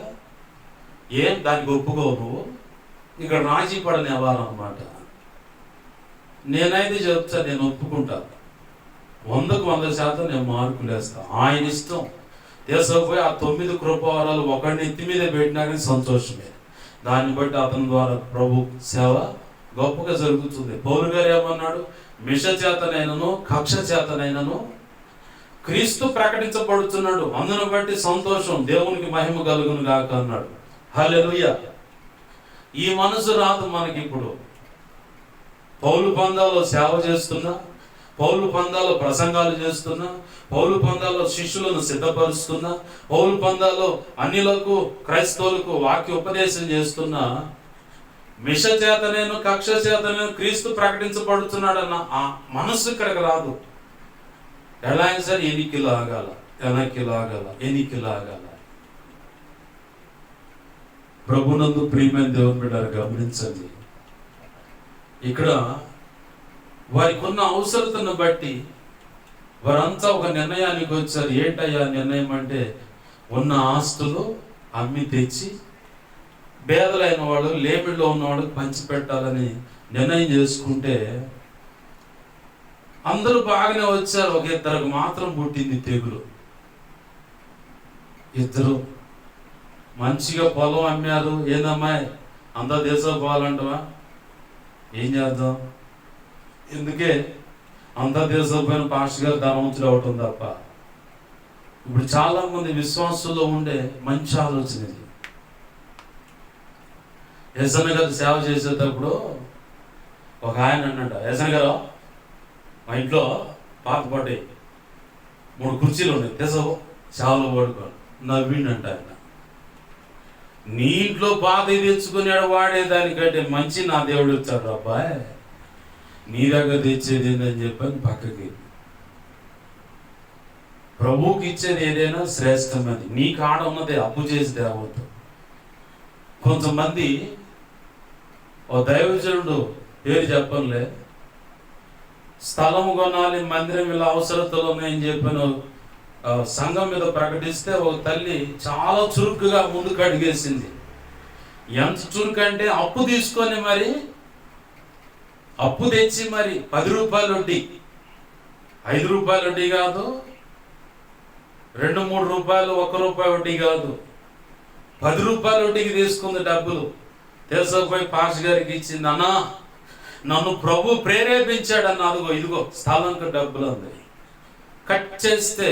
Speaker 1: ఏం దానికి ఒప్పుకోవు నువ్వు? ఇక్కడ రాజీ పడని వ్యవహారం అన్నమాట. నేనైతే చెప్తా, నేను ఒప్పుకుంటా, 100కు 100% నేను మార్కులు వేస్తా. ఆయన ఇష్టం. తీసుకుపోయి ఆ 9 కృపావరాలు ఒకడిని ఎత్తి మీద పెట్టినా కానీ సంతోషమే. దాన్ని బట్టి అతని ద్వారా ప్రభు సేవ గొప్పగా జరుగుతుంది. పౌలు గారు ఏమన్నాడు? మిష చేతనైనను కక్ష చేతనైనను క్రీస్తు ప్రకటించబడుతున్నాడు, అందును బట్టి సంతోషం, దేవునికి మహిమ కలుగును గాక అన్నాడు. హల్లెలూయా. ఈ మనసు రాదు మనకి. ఇప్పుడు పౌలు పందాలో సేవ చేస్తున్నా, పౌలు పందాలో ప్రసంగాలు చేస్తున్నా, పౌలు పందాలో శిష్యులను సిద్ధపరుస్తున్నా, పౌలు పందాలో అన్యులకు క్రైస్తవులకు వాక్య ఉపదేశం చేస్తున్నా, మిష చేతనేను కక్ష చేతనేను క్రీస్తు ప్రకటించబడుతున్నాడన్న ఆ మనస్సు ఇక్కడికి రాదు. ఎలా అయినా సరే ఎనికి లాగాల, వెనక్కి లాగాల, ఎనికి లాగాల. ప్రభునందు ప్రియమైన దేవుని బిడ్డలు గమనించండి. ఇక్కడ వారికి ఉన్న అవసరతను బట్టి వారంతా ఒక నిర్ణయానికి వచ్చారు. ఏంటయ్యా నిర్ణయం అంటే, ఉన్న ఆస్తులు అమ్మి తెచ్చి పేదలైన వాడు, లేమిడిలో ఉన్నవాడు పంచిపెట్టాలని నిర్ణయం చేసుకుంటే అందరూ బాగానే వచ్చారు. ఒక 2 మాత్రం పుట్టింది తెగులు. 2 మంచిగా పొలం అమ్మారు. ఏందమ్మాయి అంతా దేశం పోవాలంటవా? ఏం చేద్దాం? ఎందుకే అంతా దేశం పోయిన పాస్టర్ గారు ధనవంతులు అవటం తప్ప. ఇప్పుడు చాలా మంది విశ్వాసుల్లో ఉండే మంచి ఆలోచన ఇది. యజన గారు సేవ చేసేటప్పుడు ఒక ఆయన అన్నట, యజన గారు మా ఇంట్లో పాత పడ్డాయి 3 కుర్చీలు ఉన్నాయి, తెసవు సేవలో పడుకోండి. నవ్విండంట ఆయన. నీ ఇంట్లో పాత తెచ్చుకున్నాడు వాడేదానికంటే మంచి నా దేవుడు వచ్చాడు అబ్బాయి, నీ దగ్గర తెచ్చేది ఏందని చెప్పని పక్కకి. ప్రభువుకి ఇచ్చేది ఏదైనా శ్రేష్టమని. నీ కాడ ఉన్నదే అప్పు చేసి తేవద్దు. కొంతమంది ఓ దైవజనుడు పేరు చెప్పనులే, స్థలం కొనాలి, మందిరం ఇలా అవసరతలు ఉన్నాయని చెప్పాను సంఘం మీద ప్రకటిస్తే ఒక తల్లి చాలా చురుకుగా ముందుకు అడిగేసింది. ఎంత చురుకు అంటే అప్పు తీసుకొని మరి అప్పు తెచ్చి మరి 10 రూపాయలు వడ్డీ, 5 రూపాయలు వడ్డీ కాదు, 2-3 రూపాయలు, 1 రూపాయి వడ్డీ కాదు, 10 రూపాయల వడ్డీకి తీసుకుంది డబ్బులు. తీసుకుపోయి పాస్ గారికి ఇచ్చింది. అన్నా నన్ను ప్రభు ప్రేరేపించాడన్న, అదిగో ఇదిగో స్థలంకు డబ్బులు ఉంది. కట్ చేస్తే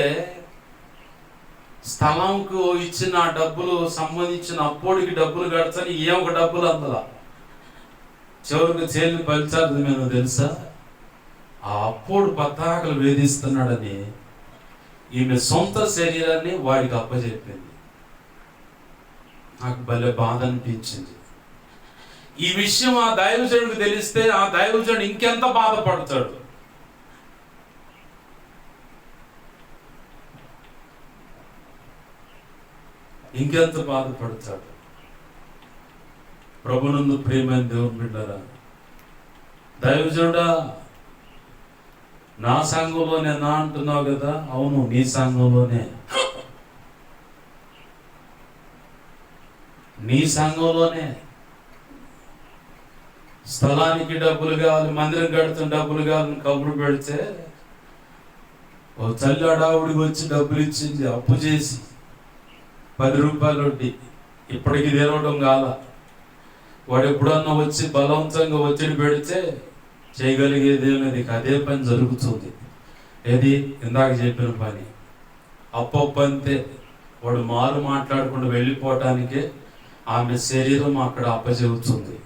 Speaker 1: స్థలంకు ఇచ్చిన డబ్బులు సంబంధించిన అప్పోడికి డబ్బులు కడతాని ఏమొక డబ్బులు అందులో చివరికి చేలి పలిచారు మేము తెలుసా. ఆ అప్పోడు పతాకలు వేధిస్తున్నాడని ఈమె సొంత శరీరాన్ని వాడికి అప్పచెప్పింది. నాకు భలే బాధ అనిపించింది. ఈ విషయం ఆ దైవజనుడికి తెలిస్తే ఆ దైవజనుడు ఇంకెంత బాధపడతాడు. ఇంకెంత బాధపడతాడు. ప్రభునందు ప్రియమైన దేవుని బిడ్డలారా, దైవజనుడా నా సంఘంలోనే నా అంటున్నావు కదా. అవును, నీ సంఘంలోనే, నీ సంఘంలోనే. స్థలానికి డబ్బులు కావాలి, మందిరం కడుతున్న డబ్బులు కావాలని కబురు పెడితే ఓ చల్లి అడావుడికి వచ్చి డబ్బులు ఇచ్చింది అప్పు చేసి 10 రూపాయలు వడ్డీ. ఇప్పటికి తెరవడం కాల. వాడు ఎప్పుడన్నా వచ్చి బలవంతంగా ఒత్తిడి పెడితే చేయగలిగేది అనేది అదే పని జరుగుతుంది. ఏది ఇందాక చెప్పిన పని అప్పంతే. వాడు మారు మాట్లాడకుండా వెళ్ళిపోవటానికే ఆమె శరీరం అక్కడ అప్పచెబుతుంది.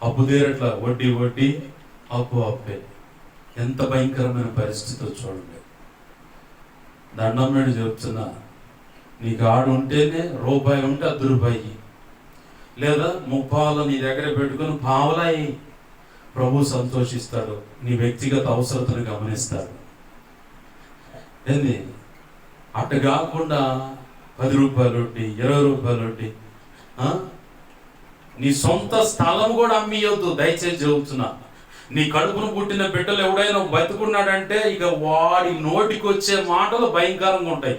Speaker 1: అప్పు తీరట్లా, వడ్డీ వడ్డీ, అప్పు అప్పే. ఎంత భయంకరమైన పరిస్థితి చూడండి. దండం మీద చెప్తున్నా, నీకు ఆడు ఉంటేనే రూపాయి ఉంటే ₹10 లేదా 30 నీ దగ్గర పెట్టుకుని పావలాయి ప్రభు సంతోషిస్తాడు. నీ వ్యక్తిగత అవసరతను గమనిస్తాడు. ఏంది అట్ట కాకుండా ₹10 వడ్డీ, ₹20 వడ్డీ. నీ సొంత స్థలం కూడా అమ్మియొద్దు, దయచేసి చెబుతున్నా. నీ కడుపును పుట్టిన బిడ్డలు ఎవడైనా బతుకున్నాడంటే ఇక వాడి నోటికి వచ్చే మాటలు భయంకరంగా ఉంటాయి.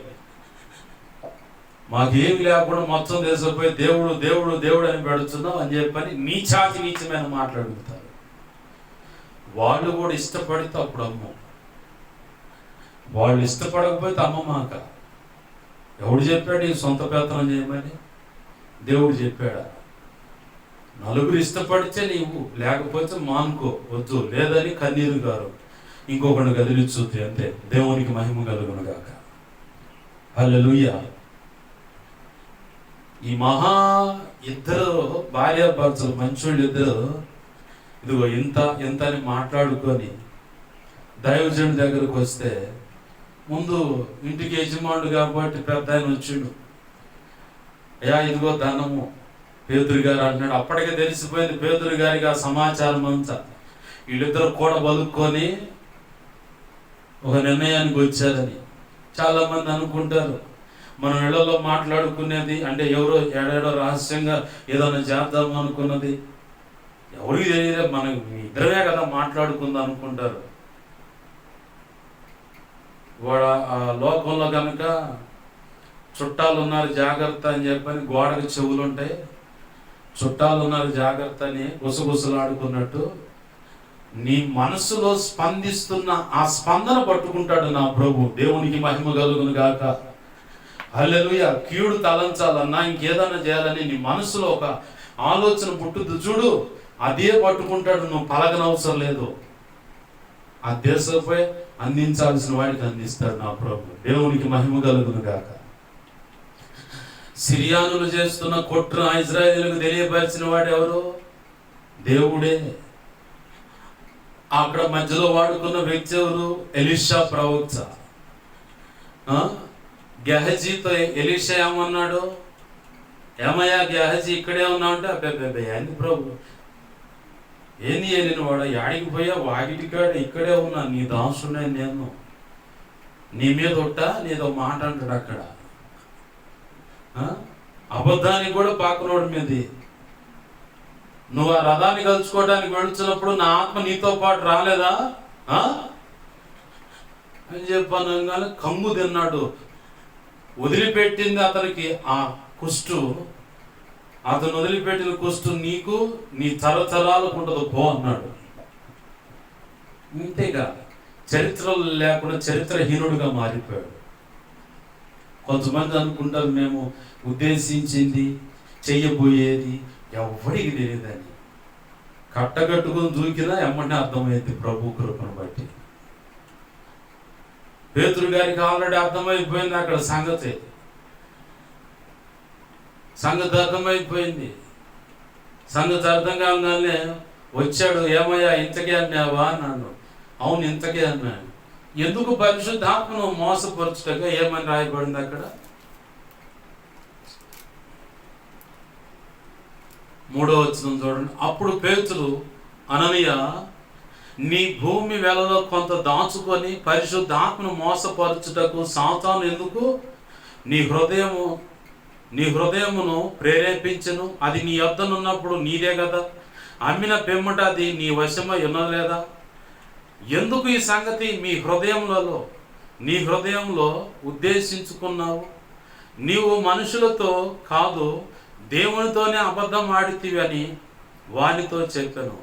Speaker 1: మాకేం లేకుండా మొత్తం దేశపోయి దేవుడు దేవుడు దేవుడు అని పెడుతున్నాం అని చెప్పని నీచాతి నీచమైన మాట్లాడుతారు. వాళ్ళు కూడా ఇష్టపడితే అప్పుడు అమ్ము. వాళ్ళు ఇష్టపడకపోతే అమ్మమాక. ఎవడు చెప్పాడు ఈ సొంత పెత్తనం చేయమని? దేవుడు చెప్పాడా? నలుగురు ఇష్టపడితే నీవు, లేకపోతే మానుకో, వద్దు. లేదని కన్నీరు గారు ఇంకొకటి కదిలిచ్చుద్ది, అంతే. దేవునికి మహిమ కలుగును గాక. హల్లెలూయా. ఈ ఇద్దరు భార్యాభర్తలు మంచోళ్ళు ఇద్దరు ఇదిగో ఇంత ఇంత అని మాట్లాడుకొని దైవజనుడి దగ్గరకు వస్తే, ముందు ఇంటికి యజమానుడు కాబట్టి పెద్ద ఆయన వచ్చిండు. అయ్యా ఇదిగో ధనము, పేతురు గారు అంటున్నాడు. అప్పటికే తెలిసిపోయింది పేతురు గారికి ఆ సమాచారం అంతా. వీళ్ళిద్దరు కూడా బలుక్కొని ఒక నిర్ణయానికి వచ్చారని చాలా మంది అనుకుంటారు. మనం ఇళ్లలో మాట్లాడుకునేది అంటే ఎవరో ఏడాడో రహస్యంగా ఏదైనా చేద్దాము అనుకున్నది ఎవరికి తెలియదు, మనం ఇద్దరమే కదా మాట్లాడుకుందాం అనుకుంటారు. వాడు ఆ లోకంలో కనుక చుట్టాలు ఉన్నారు జాగ్రత్త అని చెప్పని గోడకు చెవులు ఉంటాయి, చుట్టాలు ఉన్నారు జాగ్రత్త అని గుసగుసలాడుకున్నట్టు నీ మనసులో స్పందిస్తున్న ఆ స్పందన పట్టుకుంటాడు నా ప్రభు. దేవునికి మహిమ కలుగును గాక. హల్లెలూయా. కీడు తలంచాలన్నా ఇంకేదైనా చేయాలని నీ మనసులో ఒక ఆలోచన పుట్టుద్దు చూడు, అదే పట్టుకుంటాడు. నువ్వు పలకనవసరం లేదు. ఆ దేశంపై అందించాల్సిన వాడికి అందిస్తాడు నా ప్రభు. దేవునికి మహిమ కలుగును గాక. సిరియానులు చేస్తున్న కుట్ర ఇజ్రాయేలుకు తెలియపరిచిన వాడు ఎవరు? దేవుడే. అక్కడ మధ్యలో వాడుకున్న వ్యక్తి ఎవరు? ఎలీషా ప్రవక్త. గెహజీతో ఎలీషా ఏమన్నాడు? ఏమయ్యా గెహజీ ఇక్కడే ఉన్నావు అంటే, అబ్బాయి ఏంది ప్రభు, ఏంది నేను వాడు యాడికి పోయా? వాగిటికాడ ఇక్కడే ఉన్నా, నీ దాసునే నేను, నీ మీద ఒట్టా నీదో మాట అంటాడు అక్కడ. అబద్ధానికి కూడా పాకనోడి మీది. నువ్వు ఆ రథాన్ని కలుసుకోవడానికి వెళుతున్నప్పుడు నా ఆత్మ నీతో పాటు రాలేదా అని చెప్పాను. కానీ కమ్ము తిన్నాడు. వదిలిపెట్టింది అతనికి ఆ కుష్టు, అతను వదిలిపెట్టిన కుష్టు నీకు నీ తరతరాలకు ఉండదు పో అన్నాడు. ఇంతేగా చరిత్రలు లేకుండా చరిత్రహీనుడిగా మారిపోయాడు. కొంతమంది అనుకుంటారు మేము ఉద్దేశించింది చెయ్యబోయేది ఎవరికి తెలియదని. కట్టగట్టుకుని దూకినా ఎమ్మటే అర్థమైంది ప్రభు కృపను బట్టి. పేతురు గారికి ఆల్రెడీ అర్థమైపోయింది అక్కడ సంగతి అర్థమైపోయింది. సంగతి అర్థం కాగానే వచ్చాడు. ఏమయ్యా ఇంతకే అన్నావా అన్నాడు. అవును ఇంతకే అన్నాడు. ఎందుకు పరిశుద్ధాత్మను మోసపరచుటగా ఏమని రాయబడింది అక్కడ? 3వ వచనం చూడండి. అప్పుడు పేతురు, అననీయ, నీ భూమి వెలలో కొంత దాచుకొని పరిశుద్ధాత్మను మోసపరచుటకు సాతాను ఎందుకు నీ హృదయమును ప్రేరేపించను? అది నీ యొద్దనున్నప్పుడు నీదే కదా, అమ్మిన పిమ్మట అది నీ వశమై ఉన్నలేదా? ఎందుకు ఈ సంగతి నీ హృదయంలో ఉద్దేశించుకున్నావు? నీవు మనుషులతో కాదు దేవునితోనే అబద్ధం ఆడితివి అని వానితో చెప్పాను.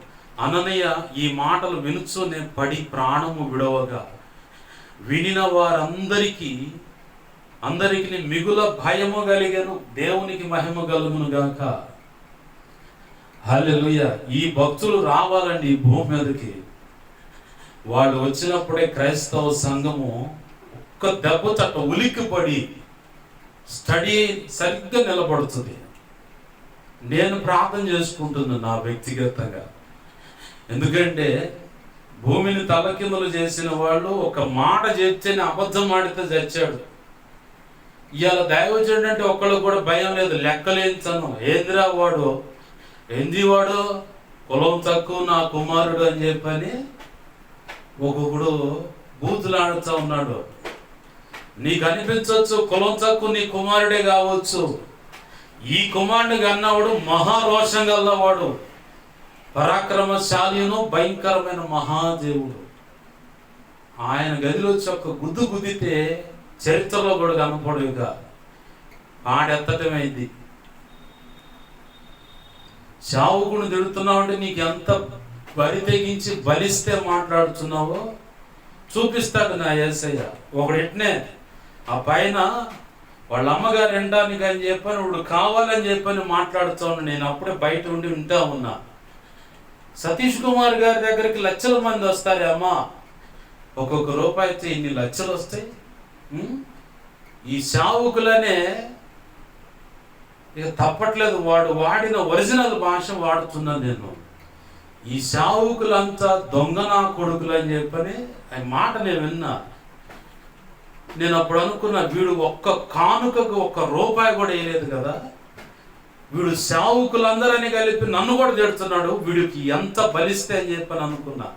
Speaker 1: అననీయ ఈ మాటలు వినుచూనే పడి ప్రాణము విడవగా వినిన వారందరికీ మిగుల భయము కలిగెను. దేవునికి మహిమ కలుగును గాక. హల్లెలూయా. ఈ భక్తులు రావాలండి ఈ భూమి మీదకి. వాళ్ళు వచ్చినప్పుడే క్రైస్తవ సంఘము ఒక్క దెబ్బ చట్ట ఉలిక్కిపడి స్టడీ సరిగ్గా నిలబడుతుంది. నేను ప్రార్థన చేసుకుంటున్నాను నా వ్యక్తిగతంగా. ఎందుకంటే భూమిని తలకిందులు చేసిన వాళ్ళు ఒక మాట చెప్తేనే అబద్ధం ఆడితే చచ్చాడు. ఇవాళ దైవజనుడు అంటే ఒక్కళ్ళు కూడా భయం లేదు. లెక్కలేంచను. ఏందిరా వాడు, ఏంది వాడు, కులం తక్కువ నా కుమారుడు అని చెప్పని ఒక్కొక్కడు బూతులాడుతూ ఉన్నాడు. నీకు అనిపించవచ్చు కులం తక్కువ నీ కుమారుడే కావచ్చు. ఈ కుమారుడిని కన్నవాడు మహారోషం గల్లవాడు, పరాక్రమశాలిను, భయంకరమైన మహాదేవుడు. ఆయన గదిలో వచ్చి ఒక గుద్దు గుద్దితే చరిత్రలో కూడా కనపడేవిగా ఆడెత్తటమైంది. చావుకుని తిడుతున్నావు అంటే నీకు ఎంత బరి తెగించి బలిస్తే మాట్లాడుతున్నావో చూపిస్తాడు నా యేసయ్య. ఒకడెట్నే ఆ పైన వాళ్ళ అమ్మగారు ఎండానికి అని చెప్పని వాడు కావాలని చెప్పని మాట్లాడుతూ ఉన్నా. నేను అప్పుడే బయట ఉండి వింటా ఉన్నా. సతీష్ కుమార్ గారి దగ్గరికి లక్షల మంది వస్తారే అమ్మ, ఒక్కొక్క రూపాయి అయితే ఇన్ని లక్షలు వస్తాయి. ఈ శావుకులనే ఇక తప్పట్లేదు. వాడు వాడిన ఒరిజినల్ భాష వాడుతున్నా నేను. ఈ శావుకులంతా దొంగ నా కొడుకులు అని చెప్పని ఆ మాట నేను విన్నా. నేను అప్పుడు అనుకున్నా, వీడు ఒక్క కానుకకు ఒక్క రూపాయి కూడా వేయలేదు కదా, వీడు శావుకులందరినీ కలిపి నన్ను కూడా తిడుతున్నాడు, వీడికి ఎంత బలిస్తే అని చెప్పని అనుకున్నా.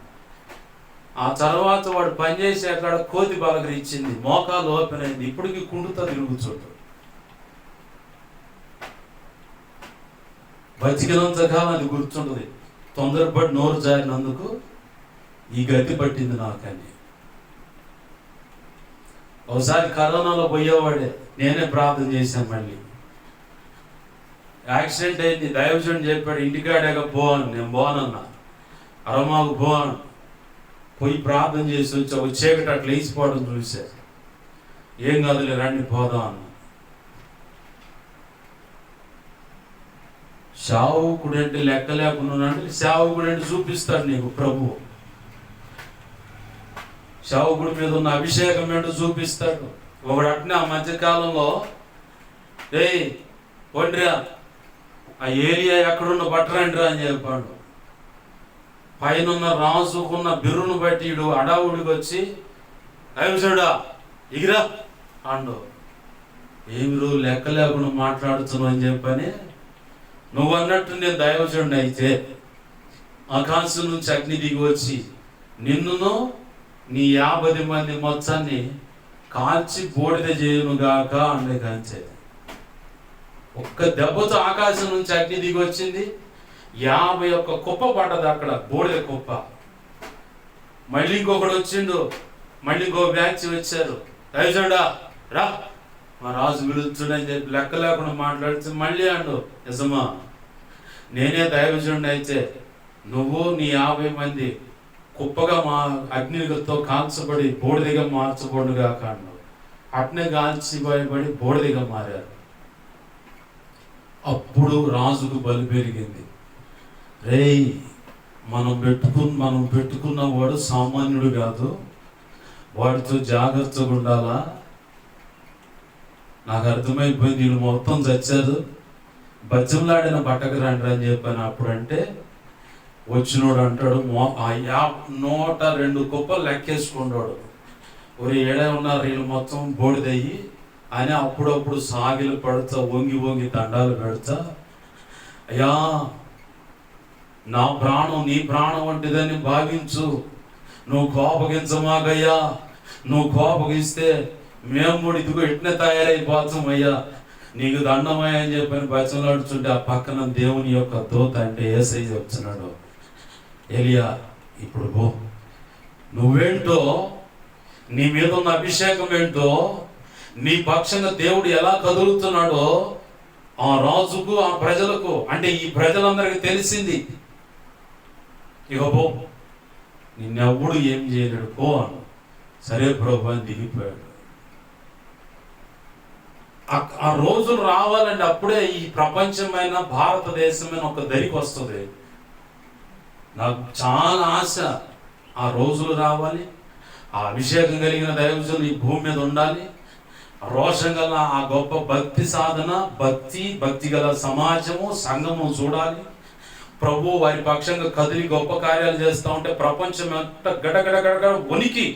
Speaker 1: ఆ తర్వాత వాడు పనిచేసే అక్కడ కోతి బలకరించింది, మోకాలు ఓపెన్ అయింది, ఇప్పటికి కుండుతా తిరుగుతుంటాడు. బతికినంత కాలం అది గుర్తుంటుంది. తొందరపడి నోరు జారినందుకు ఈ గతి పట్టింది నాకని. ఒకసారి కరోనాలో పోయేవాడే, నేనే ప్రార్థన చేశాను. మళ్ళీ యాక్సిడెంట్ అయింది. దైవజనుడు చెప్పాడు ఇంటికాడేగా పోను. నేను పోనన్నా, అరమాకు పోను. పోయి ప్రార్థన చేసి వచ్చి ఒక చీకటి అట్లా వేసిపోవడం చూసా. ఏం కాదులే రండి పోదాం అన్న. శావుకుడంటే లెక్క లేకుండా అంటే శావుకుడంటే చూపిస్తాడు నీకు ప్రభు. శావుకుడి మీద ఉన్న అభిషేకం ఏంటో చూపిస్తాడు. ఒకడు అట్నే ఆ మధ్యకాలంలో వండిరా ఆ ఏరియా ఎక్కడున్న పట్టరండిరా అని చెప్పాడు. పైన రాసుకున్న బిర్రును బట్టి ఇడు అడావుడికి వచ్చి దైవజనుడా ఇగిరా అండు. ఏమిరు లెక్క లేకుండా మాట్లాడుతున్నావు అని చెప్పని, నువ్వు అన్నట్టు నేను దైవజనుడిని అయితే ఆకాశం నుంచి అగ్ని దిగి వచ్చి నిన్నును నీ 50 మంది మొత్తాన్ని కాల్చి బూడిద చేయునుగాక అండే. కాంచే ఒక్క దెబ్బతో ఆకాశం నుంచి అగ్ని దిగి వచ్చింది. 51 కుప్ప పడ్డది అక్కడ, బూడిద కుప్ప. మళ్ళీ ఇంకొకడు వచ్చిండు, మళ్ళీ ఇంకో బ్యాచ్ వచ్చారు. దైవజనుడా రా మా రాజు పిలుచుడని చెప్పి లెక్క లేకుండా మాట్లాడితే మళ్ళీ అండు, నిజమా నేనే దైవజనుడు అయితే నువ్వు నీ 50 మంది కుప్పగా మా అగ్నితో కాల్చబడి బూడిదగా మార్చబడుగా కాండు. అట్నే కాల్చిబడి బూడిదగా మారారు. అప్పుడు రాజుకు బలి పెరిగింది. రేయ్ మనం పెట్టుకున్న వాడు సామాన్యుడు కాదు, వాడితో జాగ్రత్తగా ఉండాలా. నాకు అర్థమైపోయింది, వీళ్ళు మొత్తం చచ్చారు, బజ్జంలాడిన బట్టకు రండి అని చెప్పాను. అప్పుడంటే వచ్చినోడు అంటాడు 102 కుప్పలు లెక్కేసుకున్నాడు. ఒరే ఏడే ఉన్నారు వీళ్ళు మొత్తం బోడిదయ్యి అని అప్పుడప్పుడు సాగిలు పడుతా వంగి వంగి దండాలు పెడతా, అయ్యా నా ప్రాణం నీ ప్రాణం వంటిదని భావించు, నువ్వు కోపగించమాగయ్యా, నువ్వు కోపగిస్తే మేము కూడా ఇదిగో ఇట్నే తయారైపోతాం అయ్యా, నీకు దండమయ్యా అని చెప్పని బచ్చలాడుతుంటే ఆ పక్కన దేవుని యొక్క దూత అంటే యేసయ్య చెప్తున్నాడు, ఎలియా ఇప్పుడు పో, నువ్వేంటో నీ మీద ఉన్న అభిషేకం ఏంటో, నీ పక్షంగా దేవుడు ఎలా కదులుతున్నాడో ఆ రాజుకు ఆ ప్రజలకు అంటే ఈ ప్రజలందరికీ తెలిసింది. ఇక పో, నిన్నెవ్వడు ఏం చేయలేడు పో అను. సరే ప్రభు అని దిగిపోయాడు. ఆ రోజులు రావాలంటే అప్పుడే ఈ ప్రపంచమైన భారతదేశమైన ఒక దరికి వస్తుంది. నాకు చాలా ఆశ ఆ రోజులు రావాలి. ఆ అభిషేకం కలిగిన దైవజనులు ఈ భూమి మీద ఉండాలి. రోషం గల ఆ గొప్ప భక్తి సాధన, భక్తి గల సమాజము, సంఘము చూడాలి. ప్రభు వారి పక్షంగా కదిలి గొప్ప కార్యాలు చేస్తూ ఉంటే ప్రపంచం అంతా గడగడ వణికి,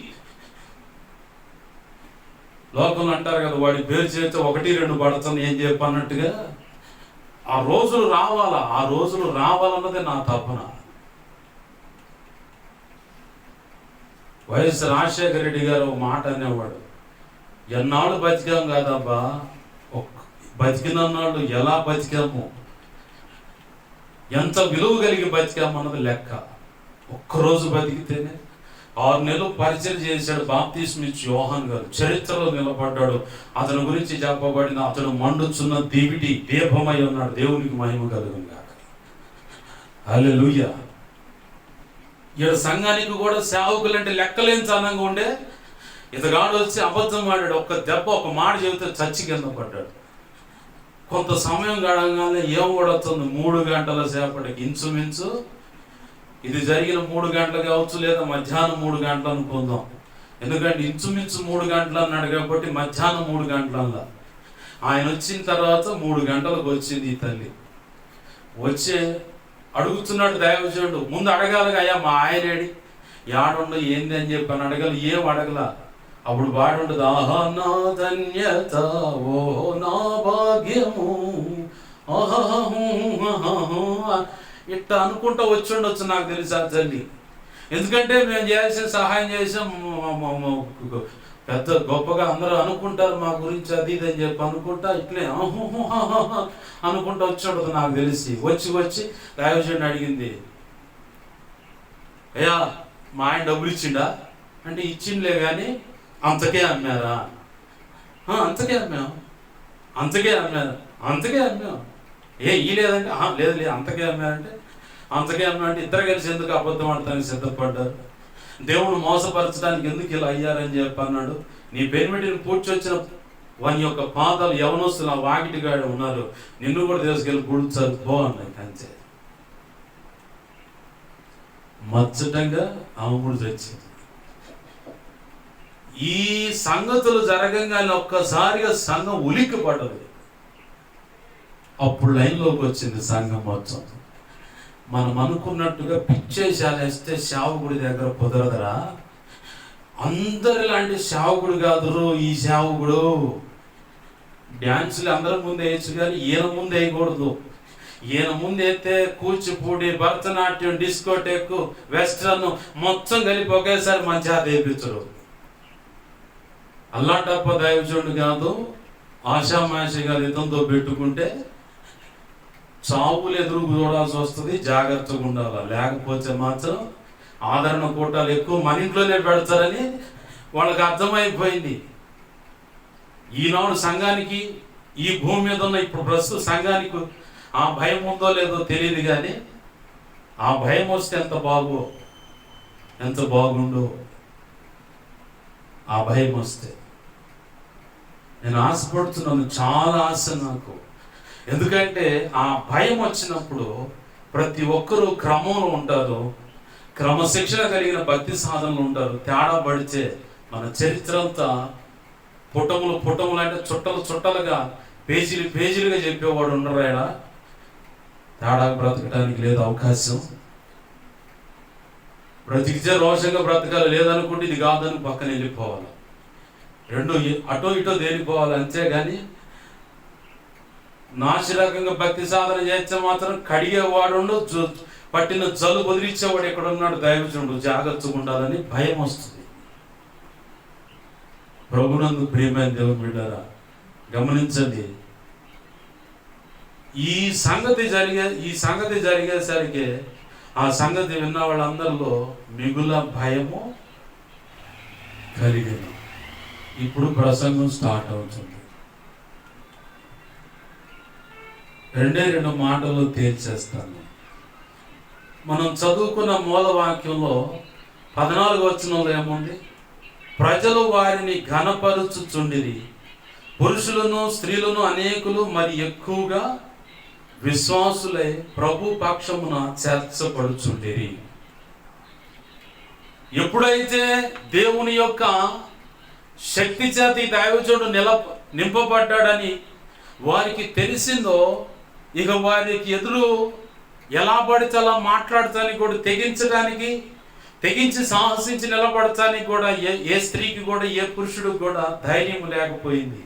Speaker 1: లోకంలో అంటారు కదా, వాడి పేరు చేస్తే 1-2 పడుతుంది ఏం చెప్పన్నట్టుగా ఆ రోజులు రావాలా. ఆ రోజులు రావాలన్నదే నా తపన. వైఎస్ రాజశేఖర రెడ్డి గారు ఒక మాట అనేవాడు, ఎన్నాళ్ళు బతికాం కాదబ్బా, బతికినన్నాళ్ళు ఎలా బతికాము, ఎంత విలువ కలిగి బతికాము అన్నది లెక్క. ఒక్కరోజు బతికితేనే 6 నెలలు పరిచయం చేశాడు బాప్తిస్మా ఇచ్చి యోహాన్ గారు, చరిత్రలో నిలబడ్డాడు. అతని గురించి చెప్పబడిన అతడు మండుచున్న దీపమై ఉన్నాడు. దేవునికి మహిమ కలుగును గాక. హల్లెలూయా. ఈడ సంఘానికి కూడా సేవకులు అంటే లెక్కలేని సన్నంగా ఉండే ఇతగాడు వచ్చి అబద్ధం ఆడాడు. ఒక్క దెబ్బ, ఒక మాట చెబితే చచ్చి కింద పడ్డాడు. కొంత సమయం గడగానే ఏం కూడవుతుంది, 3 గంటల సేపటికి ఇంచుమించు ఇది జరిగిన 3 గంటలు కావచ్చు, లేదా మధ్యాహ్నం 3 గంటలు అనుకుందాం. ఎందుకంటే ఇంచుమించు 3 గంటలు అన్నాడు కాబట్టి మధ్యాహ్నం 3 గంటలల్లా ఆయన వచ్చిన తర్వాత 3 గంటలకు వచ్చింది ఈ తల్లి. వచ్చే అడుగుతున్నాడు దైవజనుడు. ముందు అడగాలిగా, అయ్యా మా ఆయనేడి, యాడుండు, ఏంది అని చెప్పి అని అడగాలి. ఏం అడగలా. అప్పుడు వాడుండదు, ఆహా నా ధన్యత, ఓహో నా భాగ్యము, ఇట్లా అనుకుంటా వచ్చి ఉండొచ్చు నాకు తెలిసి ఆ తల్లి. ఎందుకంటే మేము చేయాల్సిన సహాయం చేసాం, పెద్ద గొప్పగా అందరూ అనుకుంటారు మా గురించి అది ఇది అని చెప్పి అనుకుంటా ఇట్లే అనుకుంటా వచ్చి ఉండదు నాకు తెలిసి. వచ్చి దైవజనుడు అడిగింది, అయ్యా మా ఆయన డబ్బులు ఇచ్చిండా అంటే, ఇచ్చిండలే కానీ అంతకే అమ్మారా? అంతకే అమ్మారు. ఈ లేదంటే లేదు అంతకే అమ్మారంటే, అంతకే అమ్మారంటే ఇద్దరు కలిసి ఎందుకు అబద్ధం ఆడటానికి సిద్ధపడ్డారు, దేవుడు మోసపరచడానికి ఎందుకు ఇలా అయ్యారని చెప్పి అన్నాడు. నీ పెనిమిటిని పూడ్చొచ్చిన వాని యొక్క పాదాలు యవనస్తులు ఆ వాకిటిగాడ ఉన్నారు, నిన్ను కూడా తీసుకెళ్ళి పూడ్చారు పో అన్నాయి. అంతే. మచ్చటంగా ఆమె కూడా తెచ్చింది. ఈ సంగతులు జరగంగానే ఒక్కసారిగా సంఘం ఉలిక్కి పడ్డది. అప్పుడు లైన్లోకి వచ్చింది సంఘం మొత్తం. మనం అనుకున్నట్టుగా పిచ్చేసాలేస్తే సేవకుడి దగ్గర కుదరదురా. అందరిలాంటి సేవకుడు కాదురు ఈ సేవకుడు. డ్యాన్సులు అందరి ముందు వేయచ్చు కానీ ఈయన ముందు వేయకూడదు. ఈయన ముందు అయితే కూచిపూడి, భరతనాట్యం, డిస్కోటెక్, వెస్ట్రన్ మొత్తం కలిపి ఒకేసారి మంచిగా వేయించరు. అల్లాటప్ప దైవజనుడు కాదు, ఆషామాషిగా ఇతంతో పెట్టుకుంటే చావులు ఎదురు చూడాల్సి వస్తుంది. జాగ్రత్తగా ఉండాలి. లేకపోతే మాత్రం ఆదరణ కూటాలు ఎక్కువ మన ఇంట్లోనే పెడతారని వాళ్ళకి అర్థమైపోయింది. ఈనాడు సంఘానికి, ఈ భూమి మీద ఉన్న ఇప్పుడు ప్రస్తుత సంఘానికి ఆ భయం ఉందో లేదో తెలియదు కానీ ఆ భయం వస్తే ఎంత బాగుండో. ఆ భయం వస్తే నేను ఆశపడుతున్నాను, చాలా ఆశ నాకు. ఎందుకంటే ఆ భయం వచ్చినప్పుడు ప్రతి ఒక్కరూ క్రమంలో ఉంటారు, క్రమశిక్షణ కలిగిన భక్తి సాధనలు ఉంటారు. తేడా పడితే మన చరిత్ర అంతా పుటములు అంటే చుట్టలుగా పేజీలుగా చెప్పేవాడు ఉండరాయడా. తేడా బ్రతకడానికి లేదు అవకాశం. బ్రతికితే రోషంగా బ్రతకాలి, లేదనుకుంటే ఇది కాదని పక్కన వెళ్ళిపోవాలి. రెండు అటో ఇటో తేలిపోవాలి. అంతేగాని నాశరకంగా భక్తి సాధన చేస్తే మాత్రం కడిగేవాడు, పట్టిన జల్లు వదిలిచ్చేవాడు ఎక్కడ ఉన్నాడు దైవజనుడు. జాగ్రత్తగా ఉండాలని భయం వస్తుంది. ప్రభునందు ప్రియమైన దేవుని బిడ్డలారా గమనించండి. ఈ సంగతి జరిగేసరికి ఆ సంగతి విన్న వాళ్ళందరిలో మిగుల భయము కలిగింది. ఇప్పుడు ప్రసంగం స్టార్ట్ అవుతుంది. 2 మాటలు తేల్చేస్తాను. మనం చదువుకున్న మూలవాక్యంలో 14వ వచనంలో ఏముంది? ప్రజలు వారిని ఘనపరుచుచుండిరి, పురుషులను స్త్రీలను అనేకులు మరి ఎక్కువగా విశ్వాసులై ప్రభు పక్షమున చేర్చబడుచుండిరి. ఎప్పుడైతే దేవుని యొక్క శక్తి చేత ఈ దైవజనుడు నింపబడ్డాడని వారికి తెలిసిందో, ఇక వారికి ఎదురు ఎలా పడితే అలా మాట్లాడటానికి కూడా తెగించి సాహసించి నిలబడటానికి కూడా ఏ స్త్రీకి కూడా ఏ పురుషుడికి కూడా ధైర్యం లేకపోయింది.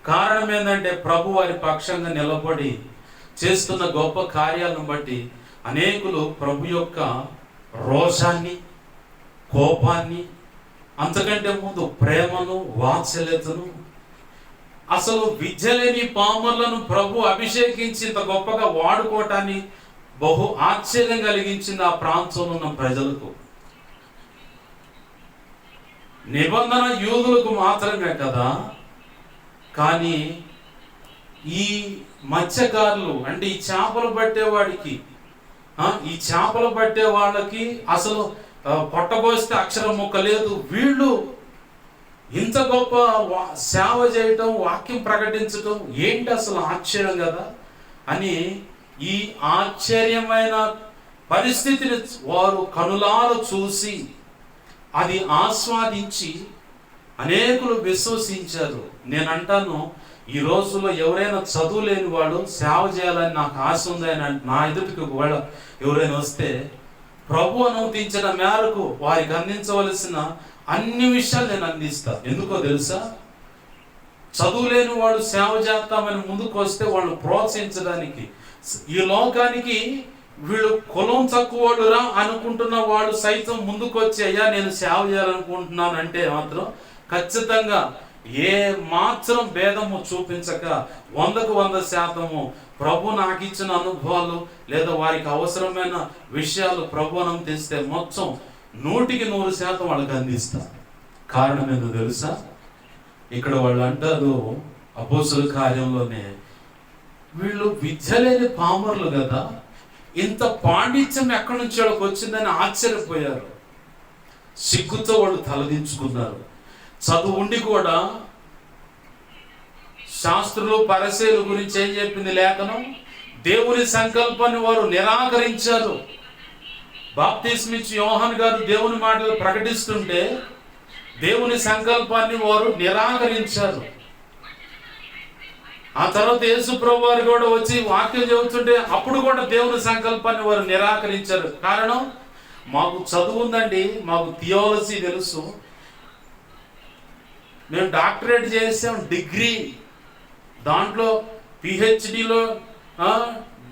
Speaker 1: కారణం ఏంటంటే ప్రభు వారి పక్షంగా నిలబడి చేస్తున్న గొప్ప కార్యాలను బట్టి అనేకులు ప్రభు యొక్క రోషాన్ని, కోపాన్ని, అంతకంటే ముందు ప్రేమను, వాత్సల్యతను, అసలు విద్య లేని పామరులను ప్రభు అభిషేకించి ఇంత గొప్పగా వాడుకోవటాన్ని బహు ఆశ్చర్యం కలిగించింది ఆ ప్రాంతంలో ఉన్న ప్రజలకు. నిబంధన యూదులకు మాత్రమే కదా, కానీ ఈ మత్స్యకారులు అంటే ఈ చేపలు పట్టే వాళ్ళకి అసలు పొట్టబోస్తే అక్షరం ముక్క లేదు. వీళ్ళు ఇంత గొప్ప సేవ చేయటం, వాక్యం ప్రకటించటం ఏంటి అసలు ఆశ్చర్యం కదా అని ఈ ఆశ్చర్యమైన పరిస్థితిని వారు కనులారా చూసి అది ఆస్వాదించి అనేకులు విశ్వసించారు. నేను అంటాను, ఈ రోజుల్లో ఎవరైనా చదువు లేని వాడు సేవ చేయాలని నాకు ఆశ ఉందని నా ఎదుటికి ఎవరైనా వస్తే ప్రభు అనుమతించిన మేరకు వారికి అందించవలసిన అన్ని విషయాలు నేను అందిస్తాను. ఎందుకో తెలుసా? చదువు లేని వాడు సేవ చేస్తామని ముందుకు వస్తే వాళ్ళని ప్రోత్సహించడానికి, ఈ లోకానికి వీళ్ళు కులం తక్కువడురా అనుకుంటున్న వాడు సైతం ముందుకు వచ్చి అయ్యా నేను సేవ చేయాలనుకుంటున్నాను అంటే మాత్రం ఖచ్చితంగా ఏ మాత్రం భేదము చూపించక 100% ప్రభు నాకు ఇచ్చిన అనుభవాలు లేదా వారికి అవసరమైన విషయాలు ప్రభు అనుమతిస్తే మొత్తం 100% వాళ్ళకి అందిస్తారు. కారణం ఏందో తెలుసా? ఇక్కడ వాళ్ళు అంటారు అపోస్తలుల కార్యంలోనే, వీళ్ళు విద్య లేని పామరులు కదా, ఇంత పాండిత్యం ఎక్కడి నుంచి వాళ్ళకి వచ్చిందని ఆశ్చర్యపోయారు. సిగ్గుతో వాళ్ళు తలదించుకున్నారు. చదువు ఉండి కూడా శాస్త్రులు పరిసయ్యుల గురించి ఏం చెప్పింది లేఖనం? దేవుని సంకల్పాన్ని వారు నిరాకరించారు. బాప్తిస్మిచ్చి యోహాను గారు దేవుని మాటలు ప్రకటిస్తుంటే దేవుని సంకల్పాన్ని వారు నిరాకరించారు. ఆ తర్వాత యేసు ప్రభు వారు కూడా వచ్చి వాక్యం చెబుతుంటే అప్పుడు కూడా దేవుని సంకల్పాన్ని వారు నిరాకరించారు. కారణం, మాకు చదువు ఉందండి, మాకు థియాలజీ తెలుసు, మేము డాక్టరేట్ చేసాం, డిగ్రీ, దాంట్లో పిహెచ్డిలో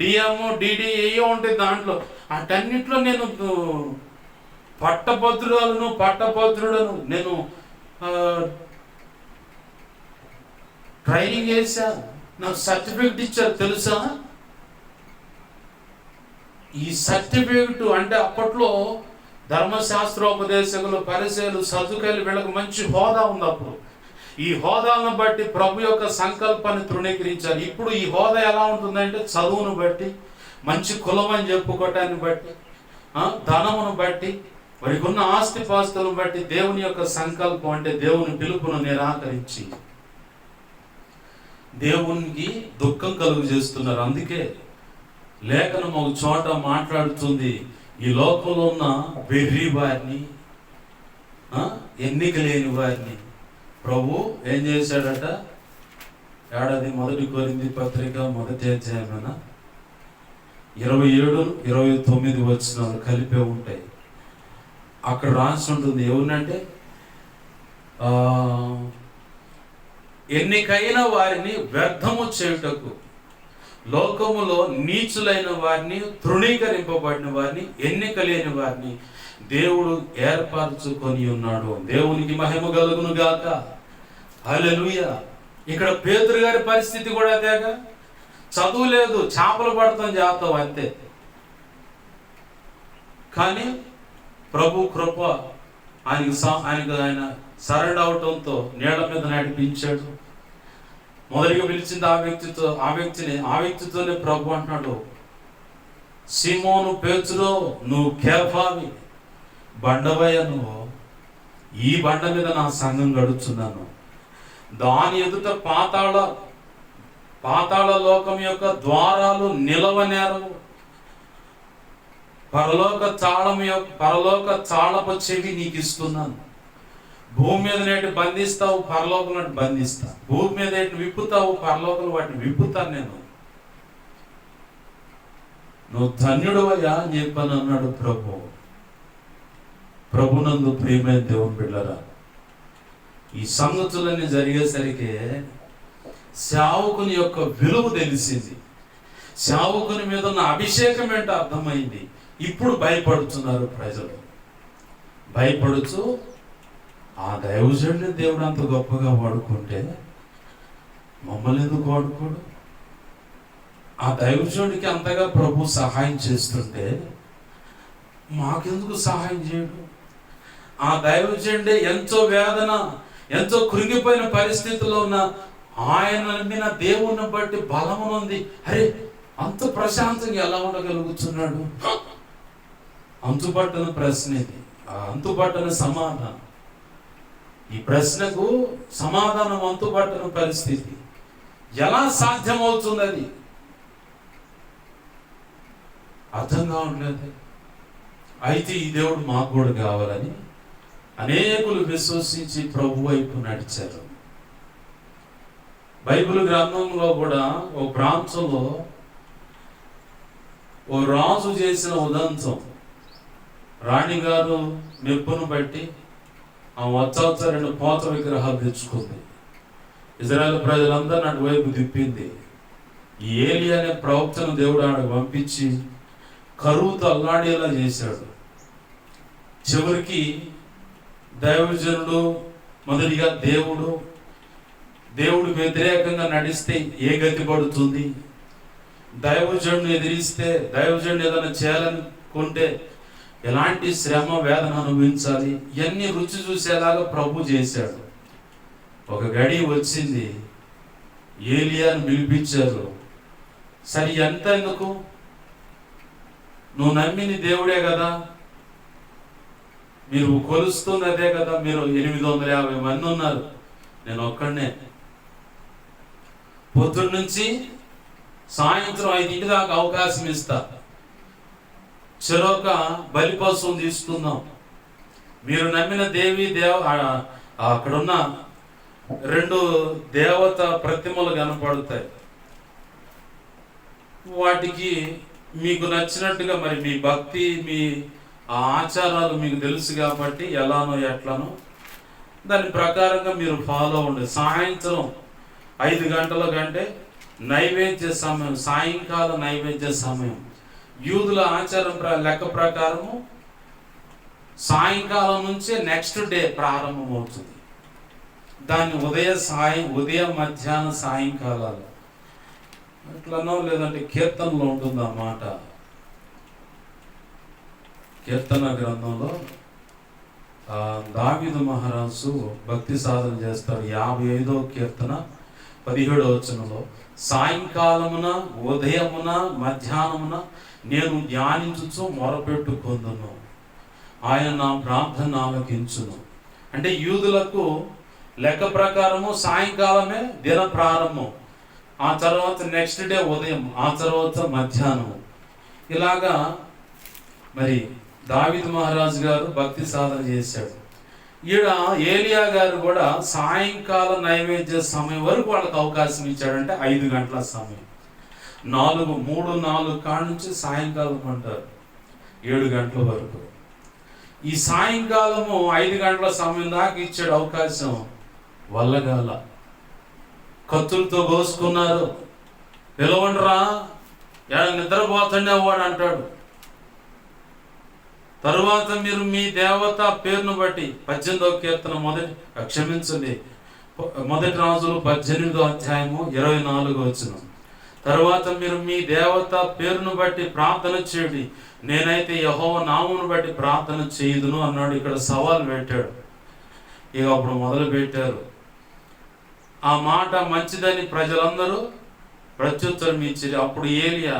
Speaker 1: డిఎం డిడి ఏయో ఉంటాయి, దాంట్లో అటన్నిట్లో నేను పట్టభద్రుడను, నేను ట్రైనింగ్ చేశా, నాకు సర్టిఫికెట్ ఇచ్చారు తెలుసా? ఈ సర్టిఫికెట్ అంటే అప్పట్లో ధర్మశాస్త్రోపదేశకులు, పరిసయ్యులు, సదుకాయలు వీళ్ళకి మంచి హోదా ఉంది. అప్పుడు ఈ హోదాలను బట్టి ప్రభు యొక్క సంకల్పాన్ని తృణీకరించారు. ఇప్పుడు ఈ హోదా ఎలా ఉంటుందంటే చదువును బట్టి, మంచి కులం అని చెప్పుకోవటాన్ని బట్టి, ధనమును బట్టి, వారికి ఉన్న ఆస్తిపాస్తులను బట్టి దేవుని యొక్క సంకల్పం అంటే దేవుని పిలుపును నిరాకరించి దేవునికి దుఃఖం కలుగు చేస్తున్నారు. అందుకే లేఖనం ఒక చోట మాట్లాడుతుంది, ఈ లోకంలో ఉన్న వెర్రి వారిని, ఎన్నిక లేని వారిని ప్రభు ఏం చేశాడట? 1 కొరింథీ పత్రిక 1వ అధ్యాయం 27-29 వచనాలు కలిపే ఉంటాయి. అక్కడ రాసి ఉంటుంది ఏమనంటే, ఎన్నికైన వారిని వ్యర్థము చేయుటకు లోకములో నీచులైన వారిని, తృణీకరింపబడిన వారిని, ఎన్నిక లేని వారిని దేవుడు ఏర్పరచుకొని ఉన్నాడు. దేవునికి మహిమ కలుగును గాక. హల్లెలూయా. ఇక్కడ పేతురు గారి పరిస్థితి కూడా అదేగా. చదువు లేదు, చేపలు పడతాం చేస్తాం అంతే. కానీ ప్రభు కృప ఆయన సరెండర్ అవటంతో నీళ్ళ మీద నడిపించాడు. మొదటిగా పిలిచింది ఆ వ్యక్తితోనే ప్రభు అంటున్నాడు, సీమోను పేతురు, నువ్వు కేఫావి, బండవయ్య, నువ్వు ఈ బండ మీద నా సంఘం గడుచున్నాను. దాని ఎదుట పాతాళ లోకం యొక్క ద్వారాలు నిలవనేరవు. పరలోక చాళపు చెవి నీకు ఇస్తున్నాను. భూమి మీద నేటి బంధిస్తావు, పరలోకం నాటి బంధిస్తా. భూమి మీద నేటి విప్పుతావు, పరలోకం వాటిని విప్పుతాను నేను. నువ్వు ధన్యుడవయ్యా అని చెప్పని అన్నాడు ప్రభునందు ప్రియమైన దేవుని బిడ్డలారా, ఈ సంగతులన్నీ జరిగేసరికి సేవకుని యొక్క విలువ తెలిసింది. సేవకుని మీద ఉన్న అభిషేకం ఏంటో అర్థమైంది. ఇప్పుడు భయపడుతున్నారు ప్రజలు. భయపడుతూ ఆ దైవజనుడిని దేవుడు అంత గొప్పగా వాడుకుంటే మమ్మల్ని ఎందుకు వాడుకోడు? ఆ దైవజనుడికి అంతగా ప్రభు సహాయం చేస్తుంటే మాకెందుకు సహాయం చేయడు? ఆ దైవజనుడే ఎంతో వేదన, ఎంతో కృంగిపోయిన పరిస్థితుల్లో ఉన్న ఆయన నమ్మిన దేవుణ్ణి బట్టి బలమునుంది. అరే, అంత ప్రశాంతంగా ఎలా ఉండగలుగుతున్నాడు? అంతుపట్టని ప్రశ్న ఇది, అంతుపట్టని సమాధానం. ఈ ప్రశ్నకు సమాధానం అంతుపట్టని పరిస్థితి. ఎలా సాధ్యమవుతుంది? అది అర్థం కావట్లేదు. అయితే ఈ దేవుడు మాకు కూడా కావాలని అనేకులు విశ్వసించి ప్రభు వైపు నడిచారు. బైబిల్ గ్రంథంలో కూడా ఓ ప్రాంతంలో ఓ రాజు చేసిన ఉదంతం, రాణిగారు మెప్పును బట్టి ఆ వచ్చ 2 పోత విగ్రహాలు తెచ్చుకుంది. ఇజ్రాయేల్ ప్రజలందరూ అటువైపు తిప్పింది. ఈ ఏలి అనే ప్రవక్తను దేవుడు ఆడకు పంపించి కరువుతో అల్లాడేలా చేశాడు. చివరికి దైవజనుడు మొదటిగా దేవుడు వ్యతిరేకంగా నడిస్తే ఏ గతి పడుతుంది, దైవజనుడు ఎదిరిస్తే, దైవజనుడు ఏదైనా చేయాలనుకుంటే ఎలాంటి శ్రమ వేదన అనుభవించాలి, ఇవన్నీ రుచి చూసేలాగా ప్రభు చేశాడు. ఒక గడి వచ్చింది, ఏలియాను పిలిపించారు. సరే, ఎంత ఎందుకు? నువ్వు నమ్మిని దేవుడే కదా, మీరు కొలుస్తుంది అదే కదా, మీరు 850 మంది ఉన్నారు, నేను ఒక్కడనే. పొద్దున్న నుంచి సాయంత్రం 5 దాకా అవకాశం ఇస్తా, చెరొక బలిపశువుని తీసుకుందాం. మీరు నమ్మిన అక్కడున్న 2 దేవత ప్రతిమలు కనపడతాయి. వాటికి మీకు నచ్చినట్టుగా, మరి మీ భక్తి, మీ ఆచారాలు మీకు తెలుసు కాబట్టి ఎలానో ఎట్లానో దాని ప్రకారంగా మీరు ఫాలో ఉండండి. సాయంత్రం 5 గంటల కంటే నైవేద్య సమయం, సాయంకాల నైవేద్య సమయం. యూదుల ఆచారం లెక్క ప్రకారము సాయంకాలం నుంచే నెక్స్ట్ డే ప్రారంభం అవుతుంది. దాన్ని ఉదయం మధ్యాహ్నం సాయంకాలాలు ఎట్లనో, లేదంటే కీర్తనలో ఉంటుంది ఆ మాట. కీర్తన గ్రంథంలో దావీదు మహారాజు భక్తి సాధన చేస్తాడు. 55వ కీర్తన 17వ వచనంలో, సాయంకాలమున ఉదయమున మధ్యాహ్నమున నేను ధ్యానించుచు మొరపెట్టుకొందును, ఆయన నా ప్రార్థన ఆలకించును. అంటే యూదులకు లెక్క ప్రకారము సాయంకాలమే దిన ప్రారంభం, ఆ తర్వాత నెక్స్ట్ డే ఉదయం, ఆ తర్వాత మధ్యాహ్నం. ఇలాగా మరి దావీదు మహారాజు గారు భక్తి సాధన చేశాడు. ఏలియా గారు కూడా సాయంకాల నైవేద్య సమయం వరకు వాళ్ళకి అవకాశం ఇచ్చాడంటే 5 గంటల సమయం. 3-4 కాడ నుంచి సాయంకాలం అంటారు 7 గంటల వరకు. ఈ సాయంకాలము 5 గంటల సమయం దాకా ఇచ్చాడు అవకాశం. వల్లగాల కత్తులతో కోసుకున్నారు. పిలవండిరా, నిద్రపోతుండే వాడు అంటాడు. తరువాత మీరు మీ దేవత పేరును బట్టి 18వ కీర్తన మొదటి రాజులు 18వ అధ్యాయము 24వ వచనం. తరువాత మీరు మీ దేవత పేరును బట్టి ప్రార్థన చేయండి, నేనైతే యెహోవా నామమును బట్టి ప్రార్థన చేయదును అన్నాడు. ఇక్కడ సవాల్ పెట్టాడు. ఇక అప్పుడు మొదలు పెట్టారు. ఆ మాట మంచిదని ప్రజలందరూ ప్రత్యుత్తరం ఇచ్చారు. అప్పుడు ఏలియా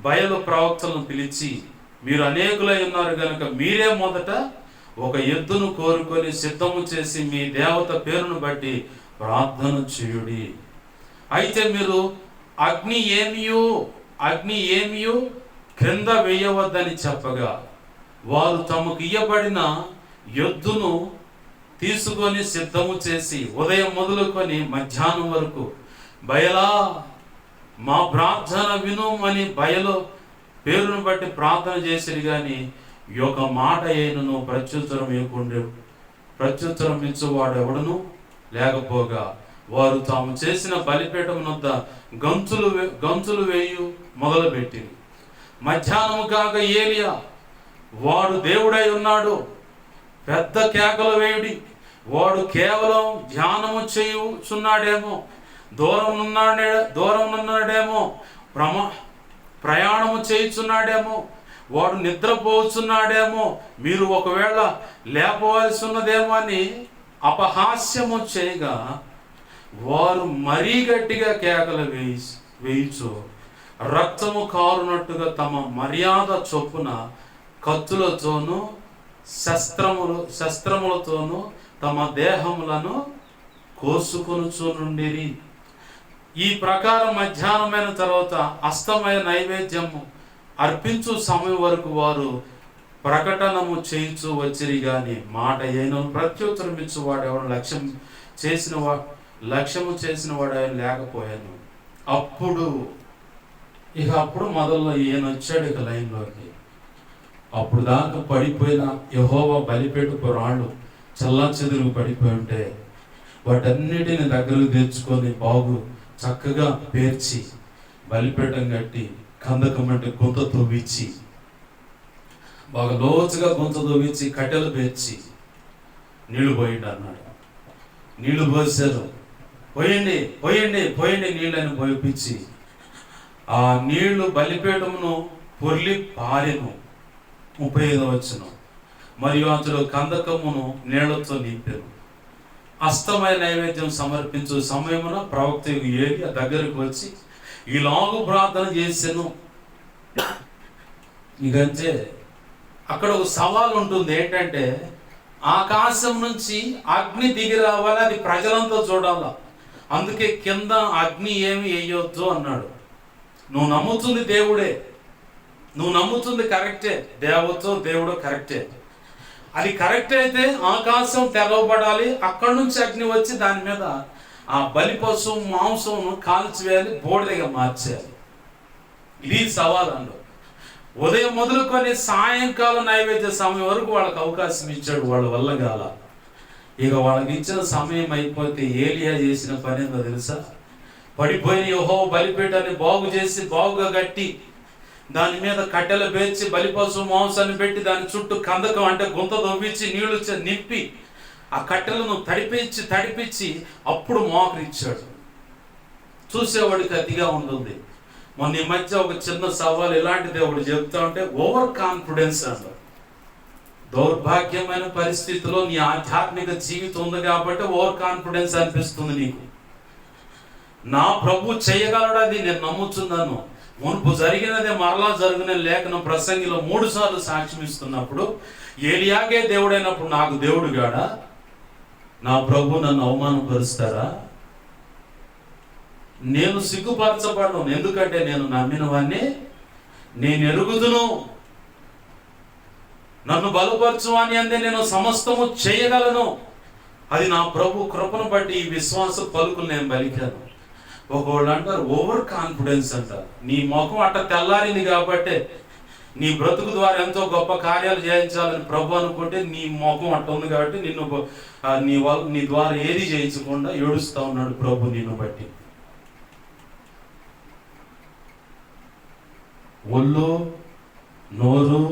Speaker 1: బయలు ప్రవక్తలను పిలిచి, మీరు అనేకులై ఉన్నారు కనుక మీరే మొదట ఒక ఎద్దును కోరుకొని సిద్ధము చేసి మీ దేవత పేరును బట్టి ప్రార్థన చేయుడి. అయితే మీరు అగ్ని ఏమియు క్రింద వేయవద్దని చెప్పగా వారు తమకు ఇయ్యబడిన ఎద్దును తీసుకొని సిద్ధము చేసి ఉదయం మొదలుకొని మధ్యాహ్నం వరకు బయలా మా ప్రార్థన విను అని బయలు పేరును బట్టి ప్రార్థన చేసిరు. కానీ ఈ యొక్క మాట అయినను ప్రత్యుత్తరం ఇచ్చేవాడు ఎవడను లేకపోగా వారు తాము చేసిన బలిపీఠం వద్ద గంతులు వేయు మొదలుపెట్టింది. మధ్యాహ్నము కాక ఏలియా, వాడు దేవుడై ఉన్నాడు, పెద్ద కేకలు వేయుడి, వాడు కేవలం ధ్యానము చేయుచున్నాడేమో, దూరం ఉన్నాడేమో, ప్రయాణము చేయుచున్నాడేమో, వాడు నిద్రపోతున్నాడేమో, మీరు ఒకవేళ లేపవలసి ఉన్నదేమో అని అపహాస్యము చేయగా వారు మరీ గట్టిగా కేకలు వేయుచు రక్తము కారునట్టుగా తమ మర్యాద చొప్పున కత్తులతోనూ శస్త్రములతోనూ తమ దేహములను కోసుకొనుచునుండిరి. ఈ ప్రకారం మధ్యాహ్నమైన తర్వాత అస్తమయ నైవేద్యము అర్పించు సమయం వరకు వారు ప్రకటనము చేయించు వచ్చిరి. గాని మాట అయిన ప్రత్యుత్తరం ఇచ్చువాడు ఎవరు లక్ష్యము చేసిన వాడు ఆయన లేకపోయాను. అప్పుడు మొదల్లో ఈయన వచ్చాడు ఇక లైన్లోకి. అప్పుడు దాకా పడిపోయిన యెహోవా బలిపీఠపు రాళ్ళు చల్లాచెదురు పడిపోయి ఉంటే వాటన్నిటిని దగ్గరకు తెచ్చుకొని చక్కగా పేర్చి బలిపీఠం కట్టి కందకం అంటే గుంత తవ్వించి బాగా లోతుగా గుంత తవ్వించి కట్టెలు పేర్చి నీళ్లు పోయిండి అన్నాడు. నీళ్లు పోసారు. పోయండి నీళ్ళని పోయిపించి ఆ నీళ్లు బలిపీఠమును పొర్లి పారెను. 35వ వచనం. మరియు అతడు కందకమును నీళ్లతో నింపారు. అస్తమయ నైవేద్యం సమర్పించు సమయమున ప్రవక్త ఏలియా దగ్గరకు వచ్చి ఇలాగూ ప్రార్థన చేశాను. ఇకంటే అక్కడ ఒక సవాల్ ఉంటుంది. ఏంటంటే ఆకాశం నుంచి అగ్ని దిగి రావాలి, అది ప్రజలంతా చూడాల. అందుకే కింద అగ్ని ఏమి వేయొద్దు అన్నాడు. నువ్వు నమ్ముతుంది దేవుడే, నువ్వు నమ్ముతుంది కరెక్టే, దేవుడు కరెక్టే. అది కరెక్ట్ అయితే ఆకాశం తెరవబడాలి, అక్కడి నుంచి అగ్ని వచ్చి దాని మీద ఆ బలి పశువు మాంసంను కాల్చివేయాలి, బూడిదగా మార్చేయాలి. ఇది సవాల్ అండు. ఉదయం మొదలుకొని సాయంకాలం నైవేద్య సమయం వరకు వాళ్ళకి అవకాశం ఇచ్చాడు. వాళ్ళ వల్ల కాల. ఇక వాళ్ళకి ఇచ్చిన సమయం అయిపోతే ఏలియా చేసిన పని ఏందో తెలుసా? పడిపోయిన యెహోవా బలిపీఠాన్ని బాగు చేసి బాగుగా కట్టి దాని మీద కట్టెలు పేర్చి బలిపశువు మాంసాన్ని పెట్టి దాని చుట్టూ కందకం అంటే గుంత దొవ్వించి నీళ్లు నింపి ఆ కట్టెలను తడిపించి అప్పుడు మోకరిచ్చాడు. చూసేవాడికి అతిగా ఉంటుంది. మొన్న ఈ మధ్య ఒక చిన్న సవాల్ ఇలాంటిది ఒకటి చెప్తా ఉంటే ఓవర్ కాన్ఫిడెన్స్ అంటారు. దౌర్భాగ్యమైన పరిస్థితిలో నీ ఆధ్యాత్మిక జీవితం ఉంది కాబట్టి ఓవర్ కాన్ఫిడెన్స్ అనిపిస్తుంది నీకు. నా ప్రభు చేయగలడు, అది నేను నమ్ముతున్నాను. మునుపు జరిగినదే మరలా జరుగున లేఖనం ప్రసంగిలో 3 సార్లు సాక్ష్యం ఇస్తున్నప్పుడు ఏలియాగే దేవుడైనప్పుడు నాకు దేవుడు గాడా? నా ప్రభు నన్ను అవమానపరుస్తారా? నేను సిగ్గుపరచబడను, ఎందుకంటే నేను నమ్మిన వాణ్ణి నేను ఎరుగుదును. నన్ను బలపరచు అని అందే నేను సమస్తము చేయగలను. అది నా ప్రభు కృపను బట్టి ఈ విశ్వాస పలుకులు నేను పలికాను. ఒకళ్ళు అంటారు ఓవర్ కాన్ఫిడెన్స్ అంటారు. నీ ముఖం అట్ట తెల్లారింది కాబట్టి నీ బ్రతుకు ద్వారా ఎంతో గొప్ప కార్యాలు చేయించాలని ప్రభు అనుకుంటే నీ ముఖం అట్ట ఉంది కాబట్టి నీ ద్వారా ఏది చేయించకుండా ఏడుస్తా ఉన్నాడు ప్రభు నిన్ను బట్టి. ఒళ్ళు, నోరు,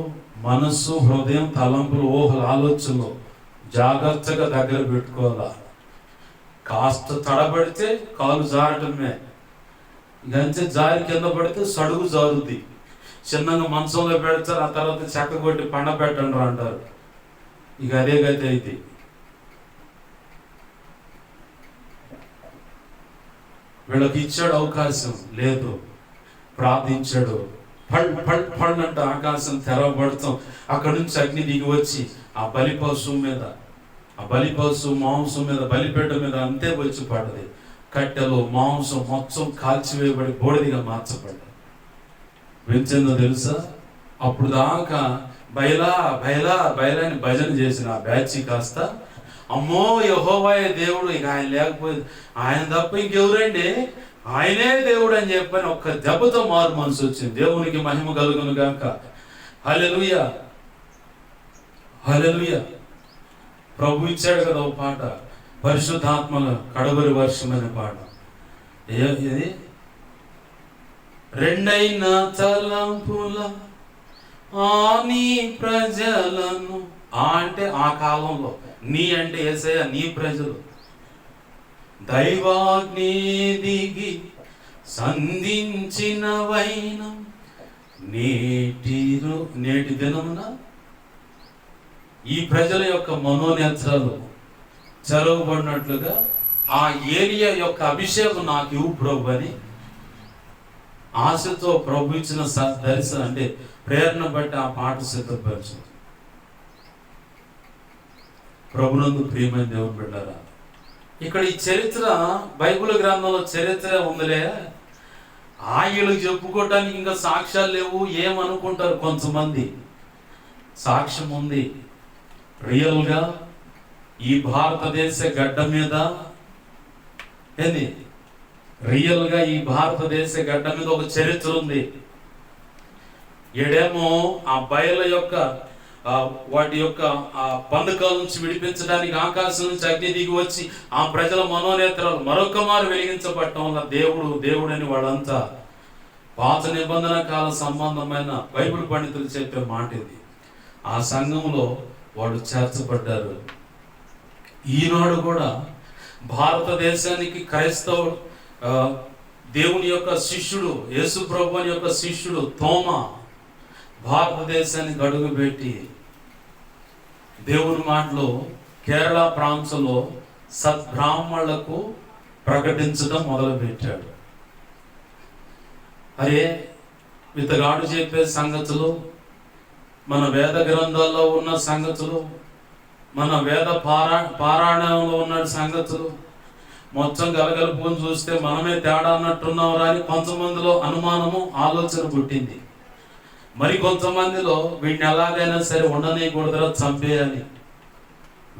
Speaker 1: మనస్సు, హృదయం, తలంపులు, ఊహలు, ఆలోచనలు జాగ్రత్తగా దగ్గర పెట్టుకోవాలా. కాస్త తడబడితే కాలు జారటమే. గంచె జారి కింద పడితే సడుగు జారుద్ది. చిన్నగా మంచంలో పెడతారు, ఆ తర్వాత చెక్క కొట్టి పండ పెట్టండి అంటారు. ఇక అదే గతి అయితే వీళ్ళకి ఇచ్చాడు అవకాశం, లేదు ప్రార్థించాడు. పళ్ళు అంటే ఆకాశం తెరవబడతాం. అక్కడి నుంచి అగ్ని దిగి వచ్చి ఆ బలి పశువు మీద ఆ బలిపశు మాంసం మీద, బలిపేట మీద అంతే వచ్చి పడ్డది. కట్టెలు మాంసం మొత్తం కాల్చివేయబడి బూడిదిగా మార్చబడ్డది. వించిందో తెలుసా? అప్పుడు దాకా బయలా బయలా బయలా అని భజన చేసిన ఆ బ్యాచి కాస్త అమ్మో యెహోవాయే దేవుడు, ఇక ఆయన లేకపోతే ఆయన తప్ప ఇంకెవరండి, ఆయనే దేవుడు అని చెప్పని ఒక్క దెబ్బతో మారు మనసు వచ్చింది. దేవునికి మహిమ కలుగును గాక. హల్లెలూయా, హల్లెలూయా. ప్రభు ఇచ్చాడు కదా ఒక పాట, పరిశుద్ధాత్మల కడవరి వర్షం అనే పాట. ఇది రెండైన తలంపుల నీ ప్రజలను, అంటే ఆ కాలంలో, నీ అంటే యేసయ్య, నీ ప్రజలు దైవాగ్ని దిగి సంధించిన వైనం నేటి దినమున ఈ ప్రజల యొక్క మనోనేత్రాలు చెరవబడినట్లుగా ఆ ఏరియా యొక్క అభిషేకం నాకు ఇవ్వు ప్రభు అని ఆశతో ప్రభు ఇచ్చిన దర్శనం అంటే ప్రేరణ బట్టి ఆ పాట సిద్ధపరచు. ప్రభునందు ప్రియమైన దేవుని బిడ్డలారా, ఇక్కడ ఈ చరిత్ర బైబిల్ గ్రంథంలో చరిత్ర ఉందిలే, వీళ్ళకి చెప్పుకోవటానికి ఇంకా సాక్ష్యాలు లేవు ఏమనుకుంటారు కొంతమంది. సాక్ష్యం ఉంది. రియల్గా ఈ భారతదేశ గడ్డ మీద ఏంది, రియల్గా ఈ భారతదేశ గడ్డ మీద ఒక చరిత్ర ఉంది. ఏడేమో ఆ బయల యొక్క వాటి యొక్క ఆ బంధకాల నుంచి విడిపించడానికి ఆకాశం నుంచి అగ్ని దిగి వచ్చి ఆ ప్రజల మనోనేత్రాలు మరొక మారు వెలిగించబడటం వల్ల దేవుడు అని వాళ్ళంతా పాత నిబంధన కాల సంబంధమైన బైబిల్ పండితులు చెప్పే మాట ఇది. ఆ సంఘంలో వాళ్ళు చేర్చబడ్డారు. ఈనాడు కూడా భారతదేశానికి క్రైస్తవుడు, దేవుని యొక్క శిష్యుడు, యేసు ప్రభువు యొక్క శిష్యుడు తోమా భారతదేశానికి అడుగుపెట్టి దేవుని మాటలో కేరళ ప్రాంతంలో సద్బ్రాహ్మణులకు ప్రకటించడం మొదలుపెట్టాడు. అరే, ఇతగాడు చెప్పే సంగతులు, మన వేద గ్రంథాల్లో ఉన్న సంగతులు, మన వేద పారాయణంలో ఉన్న సంగతులు మొత్తం గలగలుపుకొని చూస్తే మనమే తేడా అన్నట్టున్నాం అని కొంతమందిలో అనుమానము, ఆలోచన పుట్టింది. మరి కొంతమందిలో వీడిని ఎలాగైనా సరే ఉండనీయకూడదురా, చంపేయాలి,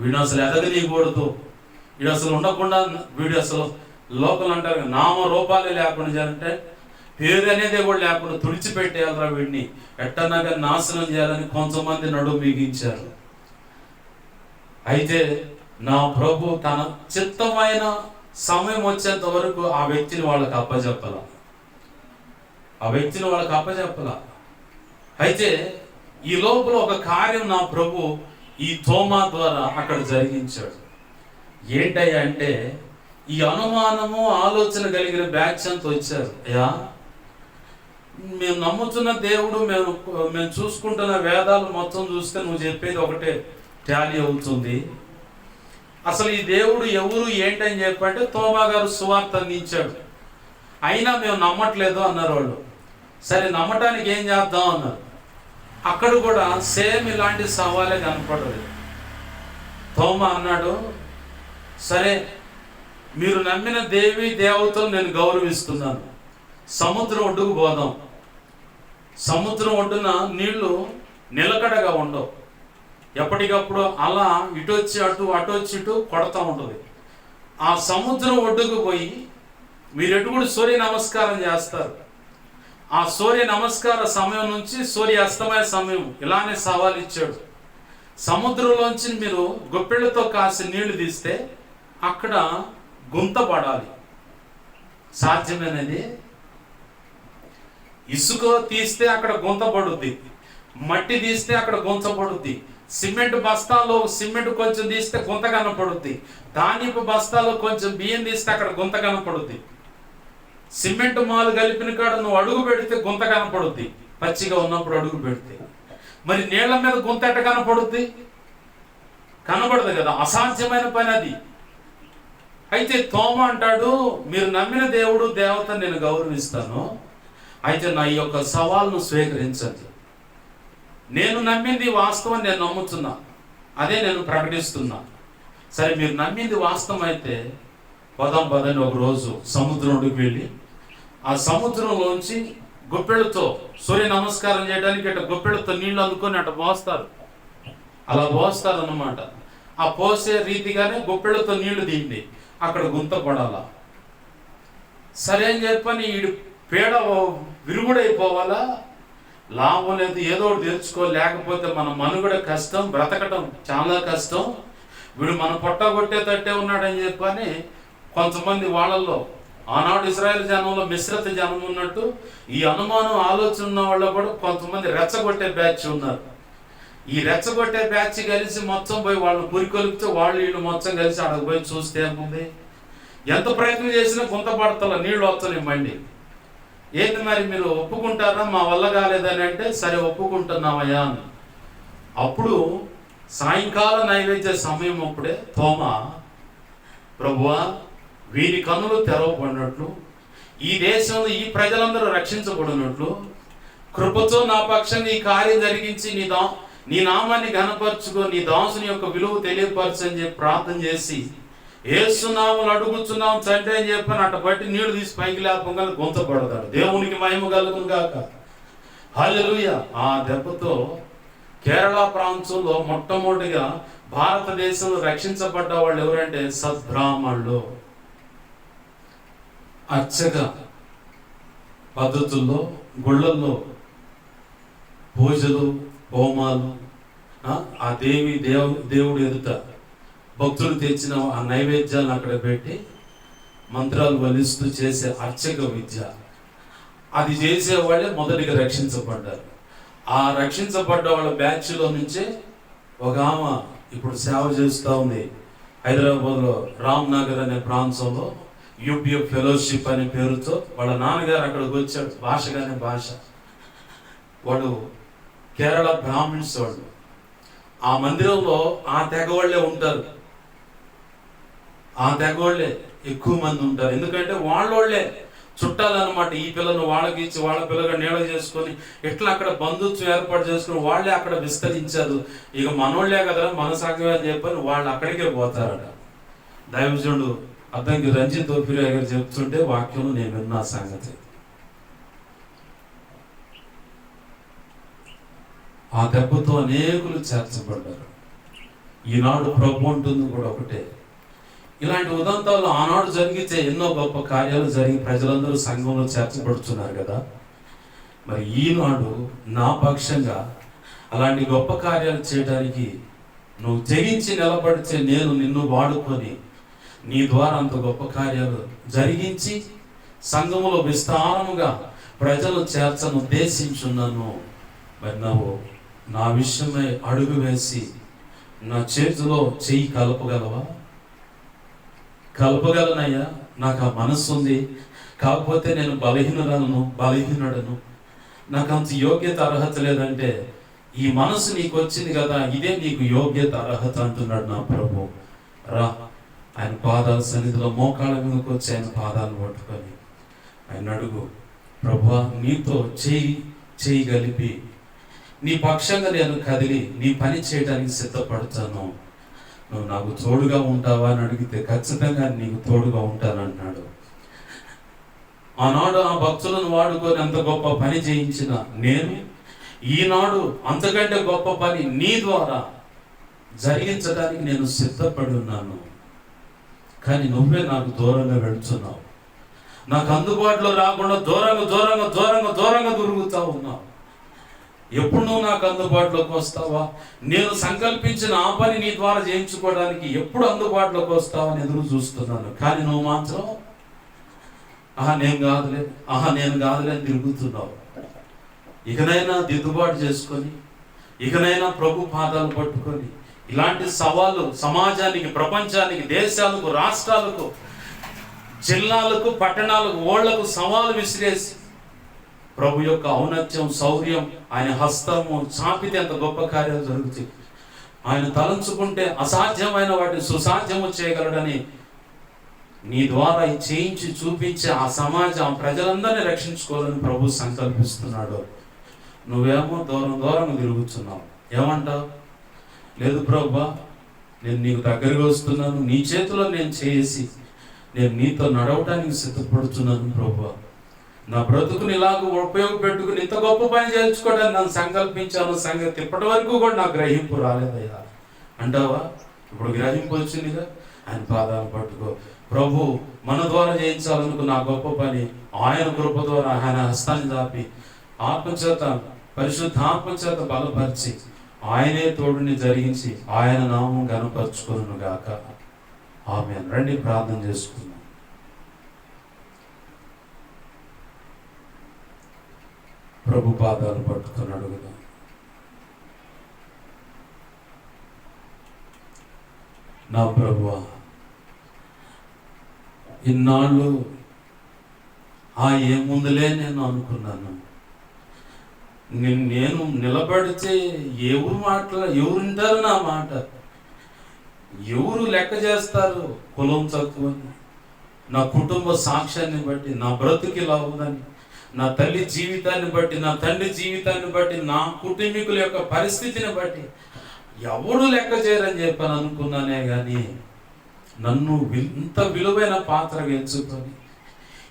Speaker 1: వీడు అసలు ఎదగనీయకూడదు, వీడు అసలు ఉండకుండా, వీడు అసలు లోకల్ అంటారు నామ రూపాలే లేకుండా చేయాలంటే పేరు అనేది కూడా లేకుండా తుడిచిపెట్టేయాలరా, వీడిని ఎట్టనాగా నాశనం చేయాలని కొంతమంది నడుము బిగించారు. అయితే నా ప్రభు తన చిత్తమైన సమయం వచ్చేంత వరకు ఆ వ్యక్తిని వాళ్ళకి అప్పచెప్పాల. అయితే ఈ లోపల ఒక కార్యం నా ప్రభు ఈ తోమా ద్వారా అక్కడ జరిగించాడు. ఏంటయ్యా అంటే, ఈ అనుమానము ఆలోచన కలిగిన బ్యాచ్ అంతా వచ్చారు. అయ్యా, మేము నమ్ముతున్న దేవుడు, మేము చూసుకుంటున్న వేదాలు మొత్తం చూస్తే నువ్వు చెప్పేది ఒకటే టాలీ అవుతుంది. అసలు ఈ దేవుడు ఎవరు ఏంటని చెప్పంటే తోమా గారు సువార్త అందించాడు, అయినా మేము నమ్మట్లేదు అన్నారు వాళ్ళు. సరే, నమ్మటానికి ఏం చేద్దాం అన్నారు. అక్కడ కూడా సేమ్ ఇలాంటి సవాలే కనపడదు. తోమా అన్నాడు, సరే మీరు నమ్మిన దేవి దేవతలు నేను గౌరవిస్తున్నాను, సముద్రం ఒడ్డుకు పోదాం. సముద్రం ఒడ్డున నీళ్లు నిలకడగా ఉండవు, ఎప్పటికప్పుడు అలా ఇటొచ్చి అటు అటొచ్చి ఇటు కొడతా ఉంటుంది. ఆ సముద్రం ఒడ్డుకు పోయి మీరు ఎటు కూడా సూర్య నమస్కారం చేస్తారు. ఆ సూర్య నమస్కార సమయం నుంచి సూర్య అస్తమయ సమయం ఇలానే సవాల్ ఇచ్చాడు. సముద్రంలోంచి మీరు గొప్పెళ్ళతో కాసి నీళ్లు తీస్తే అక్కడ గుంత పడాలి. సాధ్యమేనది? ఇసుక తీస్తే అక్కడ గుంత పడుద్ది, మట్టి తీస్తే అక్కడ గుంత పడుద్ది, సిమెంట్ బస్తాలో సిమెంట్ కొంచెం తీస్తే గుంత కనపడుద్ది, ధాన్యపు బస్తాలో కొంచెం బియ్యం తీస్తే అక్కడ గుంత కనపడుద్ది. సిమెంట్ మాలు కలిపిన కాడ నువ్వు అడుగు పెడితే గుంత కనపడుద్ది, పచ్చిగా ఉన్నప్పుడు అడుగు పెడితే. మరి నీళ్ల మీద గుంత ఎట్ట కనపడుద్ది? కనబడదు కదా, అసాధ్యమైన పని అది. అయితే తోమా అంటాడు, మీరు నమ్మిన దేవుడు దేవత నేను గౌరవిస్తాను, అయితే నా ఈ యొక్క సవాల్ను స్వీకరించండి. నేను నమ్మింది వాస్తవం, నేను నమ్ముతున్నా, అదే నేను ప్రకటిస్తున్నా. సరే మీరు నమ్మింది వాస్తవం అయితే పదండి ఒక రోజు సముద్రంలోకి వెళ్ళి ఆ సముద్రంలోంచి గుప్పెళ్ళతో సూర్య నమస్కారం చేయడానికి అట్లా గుప్పెళ్ళతో నీళ్లు అందుకొని అట్లా పోస్తారు. అలా పోస్తారు అన్నమాట. ఆ పోసే రీతిగానే గుప్పెళ్ళతో నీళ్లు తీయండి, అక్కడ గుంత పడాలా. సరే అని చెప్పని ఈడు పేడ విరుగుడైపోవాలా, లాభం లేదు, ఏదో ఒకటి తెచ్చుకో, లేకపోతే మన మనుగడ కష్టం, బ్రతకడం చాలా కష్టం, వీడు మన పొట్ట కొట్టేటట్టే ఉన్నాడని చెప్పని కొంతమంది వాళ్ళల్లో, ఆనాడు ఇశ్రాయేలు జనంలో మిశ్రిత జనం ఉన్నట్టు ఈ అనుమానం ఆలోచన ఉన్న వాళ్ళు కూడా కొంతమంది రెచ్చగొట్టే బ్యాచ్ ఉన్నారు. ఈ రెచ్చగొట్టే బ్యాచ్ కలిసి మొత్తం పోయి వాళ్ళని పురికొలిపితే వాళ్ళు వీళ్ళు మొత్తం కలిసి అక్కడికి పోయి చూస్తే ఏముంది, ఎంత ప్రయత్నం చేసినా గుంత పడతల నీళ్ళు వస్తలేం మండి. ఏంటి మరి మీరు ఒప్పుకుంటారా, మా వల్ల కాలేదని అంటే సరే ఒప్పుకుంటున్నామయ్యా అని. అప్పుడు సాయంకాల నైవేద్య సమయం అప్పుడే తోమా, ప్రభువా వీరి కన్నులు తెరవబడినట్లు, ఈ దేశంలో ఈ ప్రజలందరూ రక్షించబడినట్లు కృపతో నా పక్షంగా ఈ కార్యం జరిగించి నీ నామాన్ని ఘనపరచుకో, నీ దాసుని యొక్క విలువ తెలియపరచు అని చెప్పి ప్రార్థన చేసి ఏసునామములు అడుగుచున్నాం తండ్రి అని చెప్పని అట్ట బట్టి నీళ్లు తీసి పైకి లేపంగా గొంత పడతాడు. దేవునికి మహిమ కలుగును గాక. హల్లెలూయా. ఆ దెబ్బతో కేరళ ప్రాంతంలో మొట్టమొదటిగా భారతదేశంలో రక్షించబడ్డ వాళ్ళు ఎవరంటే సద్బ్రాహ్మణులు. అర్చక పద్ధతుల్లో గుళ్ళల్లో పూజలు హోమాలు, ఆ దేవుడు ఎదుట భక్తులు తెచ్చిన ఆ నైవేద్యాలను అక్కడ పెట్టి మంత్రాలు వలిస్తూ చేసే అర్చక విద్య, అది చేసేవాళ్ళే మొదటిగా రక్షించబడ్డారు. ఆ రక్షించబడ్డ వాళ్ళ బ్యాచ్లో నుంచే ఒక ఆమె ఇప్పుడు సేవ చేస్తూ ఉంది హైదరాబాద్లో రామ్నగర్ అనే ప్రాంతంలో. యూపీఎఫ్ ఫెలోషిప్ అనే పేరుతో వాళ్ళ నాన్నగారు అక్కడికి వచ్చాడు. భాష వాడు కేరళ బ్రాహ్మిన్స్ వాళ్ళు. ఆ మందిరంలో ఆ తెగ వాళ్ళే ఉంటారు, ఆ తెగ వాళ్ళే ఎక్కువ మంది ఉంటారు. ఎందుకంటే వాళ్ళే చుట్టాలన్నమాట. ఈ పిల్లను వాళ్ళకి ఇచ్చి వాళ్ళ పిల్లగా నీళ్ళ చేసుకొని ఎట్లా అక్కడ బంధుత్వం ఏర్పాటు చేసుకుని వాళ్ళే అక్కడ విస్తరించారు. ఇక మనోళ్లే కదా మన సంఘమే అని చెప్పని వాళ్ళు అక్కడికే పోతారట. దైవజనుడు అద్దంకి రంజిత్ దోపిరియా గారు చెప్తుంటే వాక్యం నేను విన్నా సంగతి. ఆ దెబ్బతో అనేకులు చేర్చబడ్డారు. ఈనాడు ప్రభు ఉంటుంది కూడా ఒకటే. ఇలాంటి ఉదంతాలు ఆనాడు జరిగితే ఎన్నో గొప్ప కార్యాలు జరిగి ప్రజలందరూ సంఘంలో చేర్చబడుతున్నారు కదా. మరి ఈనాడు నా పక్షంగా అలాంటి గొప్ప కార్యాలు చేయడానికి నువ్వు తెగించి నిలబడితే నేను నిన్ను వాడుకొని నీ ద్వారా అంత గొప్ప కార్యాలు జరిగించి సంఘములో విస్తారముగా ప్రజలు చేర్చను ఉద్దేశించున్నాను. మరి నువ్వు నా విషయమై అడుగు వేసి నా చేతిలో చెయ్యి కలపగలనయ్యా. నాకు ఆ మనస్సు ఉంది, కాకపోతే నేను బలహీనుడను, నాకు అంత యోగ్యత అర్హత లేదంటే ఈ మనసు నీకు వచ్చింది కదా, ఇదే నీకు యోగ్యత అర్హత అంటున్నాడు నా ప్రభు. రా ఆయన పాదాల సన్నిధిలో మోకాళ్ళ మీదకి వచ్చి ఆయన పాదాలు పట్టుకొని ఆయన అడుగు, ప్రభువా నీతో చేయి కలిపి నీ పక్షంగా నేను కదిలి నీ పని చేయడానికి సిద్ధపడతాను, నువ్వు నాకు తోడుగా ఉంటావా అని అడిగితే ఖచ్చితంగా నీకు తోడుగా ఉంటానంటున్నాడు. ఆనాడు ఆ భక్తులను వాడుకొని అంత గొప్ప పని చేయించిన నేను ఈనాడు అంతకంటే గొప్ప పని నీ ద్వారా జరిగించడానికి నేను సిద్ధపడి ఉన్నాను. కానీ నువ్వే నాకు దూరంగా వెళుతున్నావు, నాకు అందుబాటులో రాకుండా దూరంగా దొరుకుతా ఉన్నావు. ఎప్పుడు నువ్వు నాకు అందుబాటులోకి వస్తావా, నేను సంకల్పించిన ఆ పని నీ ద్వారా చేయించుకోవడానికి ఎప్పుడు అందుబాటులోకి వస్తావా అని ఎదురు చూస్తున్నాను. కానీ నువ్వు మాత్రం నేను కాదులే అని తిరుగుతున్నావు. ఇకనైనా దిద్దుబాటు చేసుకొని, ఇకనైనా ప్రభు పాదాలు పట్టుకొని ఇలాంటి సవాళ్ళు సమాజానికి, ప్రపంచానికి, దేశాలకు, రాష్ట్రాలకు, జిల్లాలకు, పట్టణాలకు, ఓళ్లకు సవాలు విసిరేసి ప్రభు యొక్క ఔన్నత్యం, శౌర్యం, ఆయన హస్తము చాపితే ఎంత గొప్ప కార్యాలు జరుగుతాయి. ఆయన తలంచుకుంటే అసాధ్యమైన వాటిని సుసాధ్యము చేయగలడని నీ ద్వారా చేయించి చూపించి ఆ సమాజం ప్రజలందరినీ రక్షించుకోవాలని ప్రభు సంకల్పిస్తున్నాడు. నువ్వేమో దూరంగా తిరుగుతున్నావు. ఏమంటావు? లేదు ప్రభువా, నేను నీకు దగ్గరగా వస్తున్నాను, నీ చేతిలో నేను చేసి నేను నీతో నడవటానికి సిద్ధపడుతున్నాను ప్రభువా. నా బ్రతుకుని ఇలాగ ఉపయోగపెట్టుకుని ఇంత గొప్ప పని చేయించుకోవడానికి నన్ను సంకల్పించాను సంగతి ఇప్పటి వరకు కూడా నాకు గ్రహింపు రాలేదయ్యా అంటావా? ఇప్పుడు గ్రహింపు వచ్చిందిగా. ఆయన పాదాలు పట్టుకో. ప్రభు మన ద్వారా చేయించాలనుకున్న ఆ గొప్ప పని ఆయన కృప ద్వారా ఆయన హస్తాన్ని దాపి ఆత్మచేత పరిశుద్ధ ఆత్మచేత బలపరిచి ఆయనే తోడుని జరిగించి ఆయన నామం గణపరచుకొనును గాక. ఆమేన్. రండి ప్రార్థన చేసుకుందాం. ప్రభు పాదాలు పట్టుకొని అడుగుదాం. నా ప్రభువా, ఇన్నాళ్ళు ఏముందులే నేను అనుకున్నాను. నేను నిలబడితే ఎవరు వింటారు నా మాట? ఎవరు లెక్క చేస్తారు? కులం తక్కువని, నా కుటుంబ సాక్ష్యాన్ని బట్టి, నా బ్రతుకి ఇలా ఉందని, నా తల్లి జీవితాన్ని బట్టి, నా తండ్రి జీవితాన్ని బట్టి, నా కుటుంబీకుల యొక్క పరిస్థితిని బట్టి ఎవరు లెక్క చేయరని చెప్పని అనుకున్నానే కానీ నన్ను ఇంత విలువైన పాత్రగా ఎంచుకొని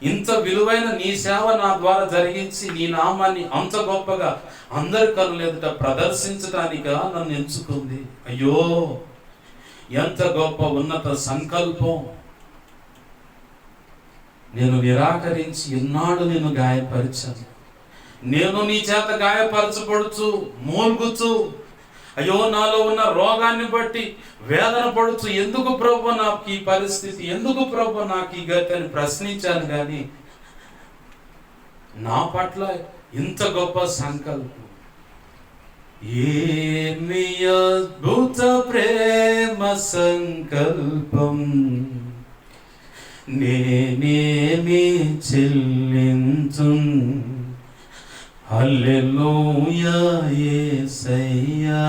Speaker 1: ఇంత విలువైన నీ సేవ నా ద్వారా జరిగించి నీ నామాన్ని అంత గొప్పగా అందరి కనుల ఎదుట ప్రదర్శించడానిగా నన్ను ఎంచుకుంది. అయ్యో ఎంత గొప్ప ఉన్నత సంకల్పం. నేను నిరాకరించి ఎన్నాడు నేను గాయపరిచాను. నేను నీ చేత గాయపరచబడుచు మూల్గుచు అయ్యో నాలో ఉన్న రోగాన్ని బట్టి వేదన పడుచు ఎందుకు ప్రభు నాకు ఈ పరిస్థితి, ఎందుకు ప్రభు నాకు ఈ గతి అని ప్రశ్నించాను. కానీ నా పట్ల ఇంత గొప్ప సంకల్పం. ఏమి అద్భుత ప్రేమ సంకల్పం, నేనేమి చెల్లించు. హల్లెలూయా యేసయ్యా,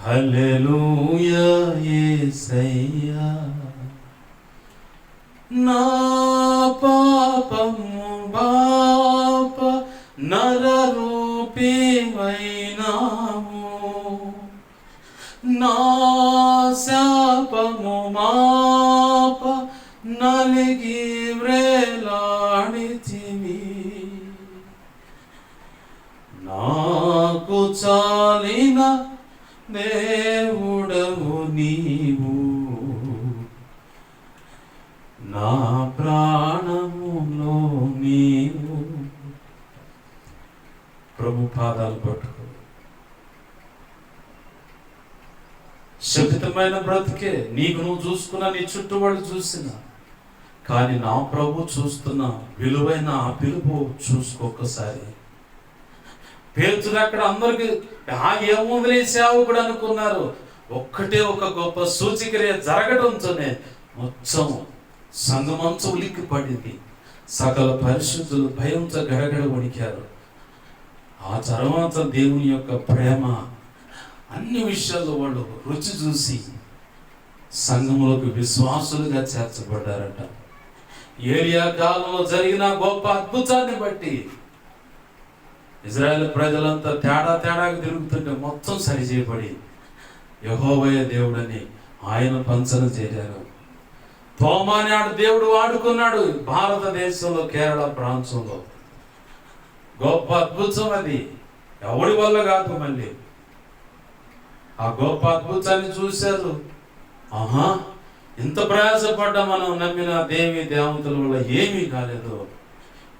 Speaker 1: హల్లెలూయా యేసయ్యా. నా పాపము బాప నరరూపివైనావు, నా శాపము మాప నలిగి వ్రేలాడితివి. నాకు చాలిన దేవుడవు నీవు, నా ప్రాణములో నీవు. ప్రభు పాదాలు పట్టుకో. శపితమైన బ్రతికే నీకు నువ్వు చూసుకున్నా, నీ చుట్టూ వాళ్ళు చూసినా, కానీ నా ప్రభు చూస్తున్నా విలువైన ఆ పిలుపు చూసుకోకసారి. పేర్చులు అక్కడ అందరికి ఏముందిలే సేవకుడు అనుకున్నారు. ఒక్కటే ఒక గొప్ప సూచిక్రియ జరగడంతోనే మొత్తం సంగమంచం ఉలిక్కి పడింది. సకల పరిశుద్ధులు భయంతో గడగడ వణికారు. ఆ తర్వాత దేవుని యొక్క ప్రేమ అన్ని విషయాల్లో వాళ్ళు రుచి చూసి సంఘంలోకి విశ్వాసులుగా చేర్చబడ్డారట. ఏలియా కాలంలో జరిగిన గొప్ప అద్భుతాన్ని బట్టి ఇజ్రాయేల్ ప్రజలంతా తేడాగా తిరుగుతుంటే మొత్తం సరిచేయబడి యెహోవా దేవుడని ఆయన పంచన చేరారు. తోమాని ఆడు దేవుడు వాడుకున్నాడు భారతదేశంలో, కేరళ ప్రాంతంలో. గొప్ప అద్భుతం అది, ఎవడి వల్ల కాదు. మళ్ళీ ఆ గొప్ప అద్భుతాన్ని చూశారు. ఇంత ప్రయాసపడ్డా మనం నమ్మిన దేవి దేవతల వల్ల ఏమీ కాలేదు.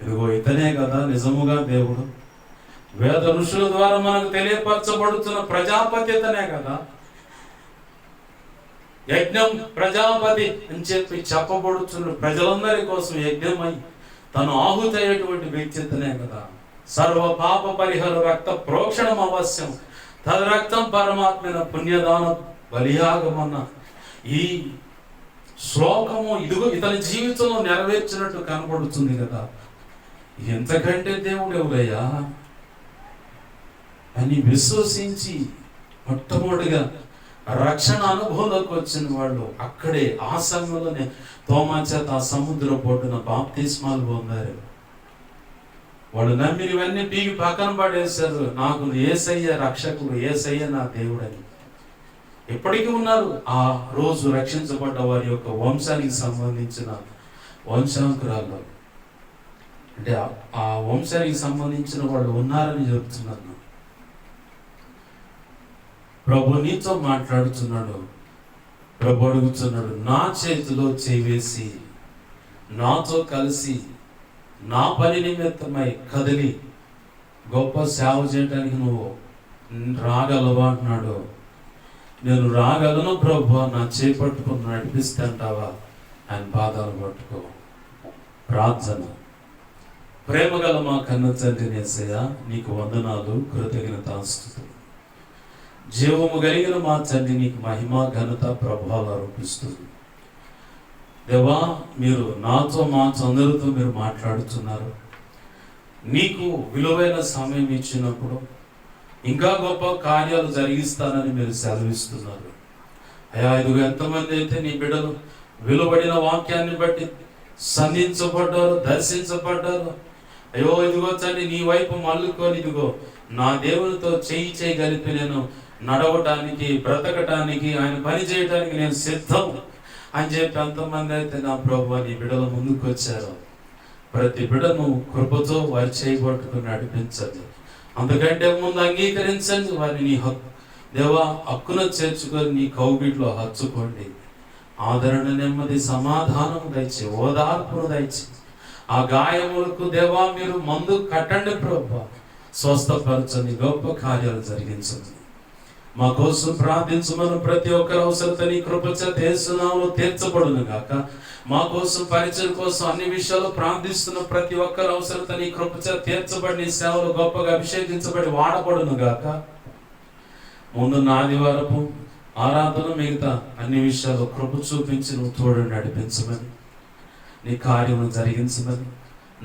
Speaker 1: ఇదిగో ఇతనే కదా నిజముగా దేవుడు. వేద ఋషుల ద్వారా మనకు తెలియపరచబడుతున్న ప్రజాపతి ఇతనే కదా. యజ్ఞం ప్రజాపతి అని చెప్పి చెప్పబడుతున్న ప్రజలందరి కోసం యజ్ఞమై తను ఆహుతి అయ్యేటువంటి వ్యక్తి ఇతనే కదా. సర్వ పాప పరిహార రక్త ప్రోక్షణం అవశ్యం, తద రక్తం పరమాత్మైన పుణ్యదాన బలియాగమన్న ఈ శ్లోకము ఇదిగో ఇతని జీవితంలో నెరవేర్చినట్టు కనబడుతుంది కదా. ఎంతకంటే దేవుడు ఎవరయ్యా అని విశ్వసించి మొట్టమొదటిగా రక్షణ అనుభవంలోకి వచ్చిన వాళ్ళు అక్కడే ఆ సమయంలోనే తోమా చేత ఆ సముద్ర పొడ్డున బాప్తిస్మాలు పొందారు. వాళ్ళు నమ్మినవన్నీ పీకి పక్కన పడేశారు. నాకు యేసయ్య రక్షకుడు, యేసయ్య నా దేవుడని. ఇప్పటికీ ఉన్నారు. ఆ రోజు రక్షించబడ్డ వారి యొక్క వంశానికి సంబంధించిన వంశాంకురాల్లో, అంటే ఆ వంశానికి సంబంధించిన వాళ్ళు ఉన్నారని చెప్తున్నాను. ప్రభు నీతో మాట్లాడుతున్నాడు. ప్రభు అడుగుతున్నాడు, నా చేతిలో చేవేసి నాతో కలిసి నా పని నిమిత్తమై కదిలి గొప్ప సేవ చేయడానికి నువ్వు రాగలవా అంటున్నాడు. నేను రాగలను ప్రభు, నా చేపట్టుకుని నడిపిస్తే అంటావా? ఆయన పాదాలు పట్టుకో. ప్రార్థన. ప్రేమగల మా కన్న తండ్రి యేసయ్యా, నీకు వందనాలు, కృతజ్ఞతాస్తుతులు. జీవము కలిగిన మా తండ్రి, నీకు మహిమ, ఘనత, ప్రభావాలు ఆరోపిస్తుంది. దేవా, మీరు నాతో అందరితో మీరు మాట్లాడుతున్నారు. నీకు విలువైన సమయం ఇచ్చినప్పుడు ఇంకా గొప్ప కార్యాలు జరిగిస్తానని మీరు సెలవిస్తున్నారు. అయ్యా, ఇదిగో ఎంతమంది అయితే నీ బిడ్డలు విలువబడిన వాక్యాన్ని బట్టి సంధించబడ్డారు, దర్శించబడ్డారు. అయ్యో ఇదిగో తండ్రి, నీ వైపు మళ్ళుకొని ఇదిగో నా దేవునితో చేయి కలిపి నేను నడవటానికి, బ్రతకటానికి, ఆయన పని చేయడానికి నేను సిద్ధం అని చెప్పి ఎంతమంది అయితే నా ప్రభువా నీ బిడ్డల ముందుకు వచ్చారు. ప్రతి బిడ్డను కృపతో వారి చేయబట్టుకుని నడిపించండి. అంతకంటే ముందు అంగీకరించండి. వారిని నీ దేవా హక్కున చేర్చుకొని నీ కౌగిట్లో హచ్చుకోండి. ఆదరణ, నెమ్మది, సమాధానం దయచే, ఓదార్పును దయచే. ఆ గాయములకు దేవా మీరు మందు కట్టండి ప్రభువా. స్వస్థపరచని గొప్ప కార్యాలు జరిగించండి. మా కోసం ప్రార్థించమని ప్రతి ఒక్కరి అవసరత నీ కృపచేత యేసునామములో తీర్చబడును గాక. మా కోసం, పరిచయం కోసం అన్ని విషయాలు ప్రార్థిస్తున్న ప్రతి ఒక్కరి అవసరత నీ కృపచేత తీర్చబడి నీ సేవలు గొప్పగా అభిషేకించబడి వాడబడును గాక. ముందు ఆదివారపు ఆరాధన మిగతా అన్ని విషయాలు కృప చూపించి నువ్వు తోడు నడిపించమని, నీ కార్యము జరిగించమని,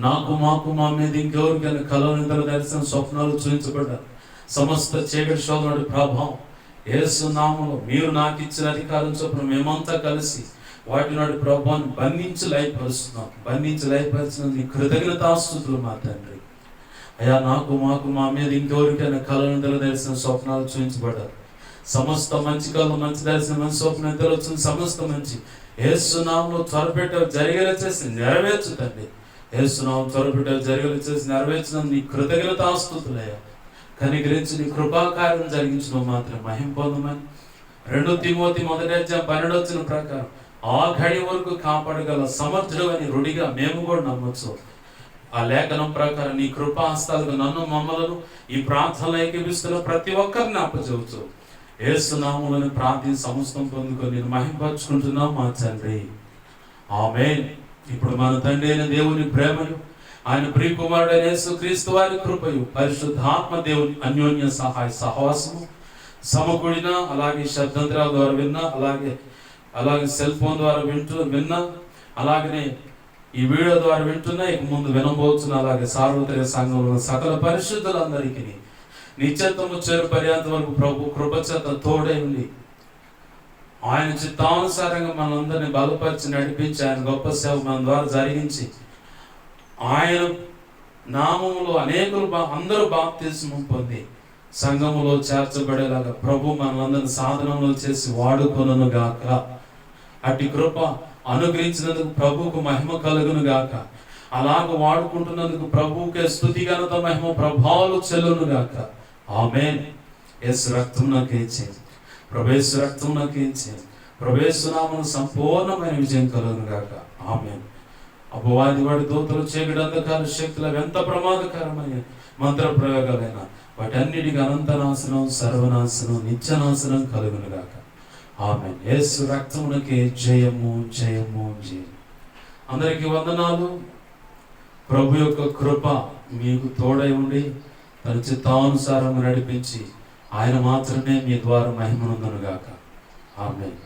Speaker 1: నాకు మాకు మా మీద ఇంకెవరికైనా కలవ నిద్ర దర్శనం స్వప్నాలు చూపించబడ్డారు. సమస్త చీకటి శోధనుడి ప్రభావం యేసు నామములో మీరు నాకు ఇచ్చిన అధికారం చొప్పున మేమంతా కలిసి వాటి నాటి ప్రభావాన్ని బంధించి లయపరిచిన నీ కృతజ్ఞతాస్తుతులు మా తండ్రి. అయ్యా, నాకు మాకు మా మీద ఇంకెవరికైనా కలవ నిద్ర దర్శనం స్వప్నాలు చూపించబడ్డారు. సమస్త మంచి కళ, మంచి దర్శనం, మంచి స్వప్నం ఇద్దరు వచ్చింది. సమస్త మంచి యేసు నామములో త్వరపెట్టారు జరిగేలా చేసి నెరవేర్చు తండ్రి. యేసు నామములో త్వరపెట్టారు జరిగేలా చేసి నెరవేర్చిన నీ కృతజ్ఞతాస్తుతులయ్యా. కనికరించి నీ కృపాకార్యం జరిగించడం మాత్రం మహిమ పొందమని 2 తిమోతి 1:12 ప్రకారం ఆ ఘడి వరకు కాపాడగల సమర్థుడు అని రుడిగా మేము కూడా నమ్మొచ్చు. ఆ లేఖనం ప్రకారం నీ కృపాహస్తాలకు నన్ను, మమ్మలను, ఈ ప్రార్థనలు ఏకీపిస్తున్న ప్రతి ఒక్కరిని అప్పచెబుతూ యేసు నామములో ప్రార్థన సమస్తం పొందుకొని నేను మహిమపరుచుకుంటున్నాం మా తండ్రి. ఆమేన్. ఇప్పుడు మన తండ్రి అయిన దేవుని ప్రేమను, ఆయన ప్రియకుమారుడైన యేసుక్రీస్తు వారి కృపయు, పరిశుద్ధాత్మ దేవుని అన్యోన్య సహాయ సహవాసము సమకూడిన, అలాగే శబ్దంత్రాల ద్వారా విన్నా, అలాగే సెల్ ఫోన్ ద్వారా విన్నా, అలాగనే ఈ వీడియో ద్వారా వింటున్నా, ఇక ముందు వినబోతున్నా, అలాగే సార్వత్రిక సంఘంలో సకల పరిశుద్ధులందరికీ నిత్యత్వము చేరు పర్యంత వరకు ప్రభు కృపచేత తోడై ఉండి ఆయన చిత్తానుసారంగా మనందరినీ బలపరిచి నడిపించి ఆయన గొప్ప సేవ మన ద్వారా జరిగించి ఆయన నామములో అనేకులు అందరూ బాప్తిస్మం పొంది సంఘములో చేర్చబడేలాగా ప్రభు మనలందరినీ సాధనంలో చేసి వాడుకొనును గాక. అట్టి కృప అనుగ్రహించినందుకు ప్రభువుకు మహిమ కలుగును గాక. అలాగ వాడుకుంటున్నందుకు ప్రభువుకే స్తుతి, ఘనత, మహిమ, ప్రభావాలు చెల్లును గాక. ఆమేన్. యేసు రక్తం నాకు ఇచ్చేది, ప్రభేసు రక్తం నాకు ఇచ్చేది, ప్రభేసు నామమున సంపూర్ణమైన విజయం కలుగును గాక. ఆమేన్. అపవాది వాడి దూతలు, చీకటి, అంధకార శక్తులు ఎంత ప్రమాదకరమైన మంత్ర ప్రయోగాలైనా వాటన్నిటికీ అనంతనాశనం, సర్వనాశనం, నిత్యనాశనం కలుగును గాక. ఆమేన్. యేసు రక్తమునకే జయము, జయము, జయము. అందరికీ వందనాలు. ప్రభు యొక్క కృప మీకు తోడై ఉండి తన చిత్తానుసారం నడిపించి ఆయన మాత్రమే మీ ద్వారా మహిమనందును గాక. ఆమేన్.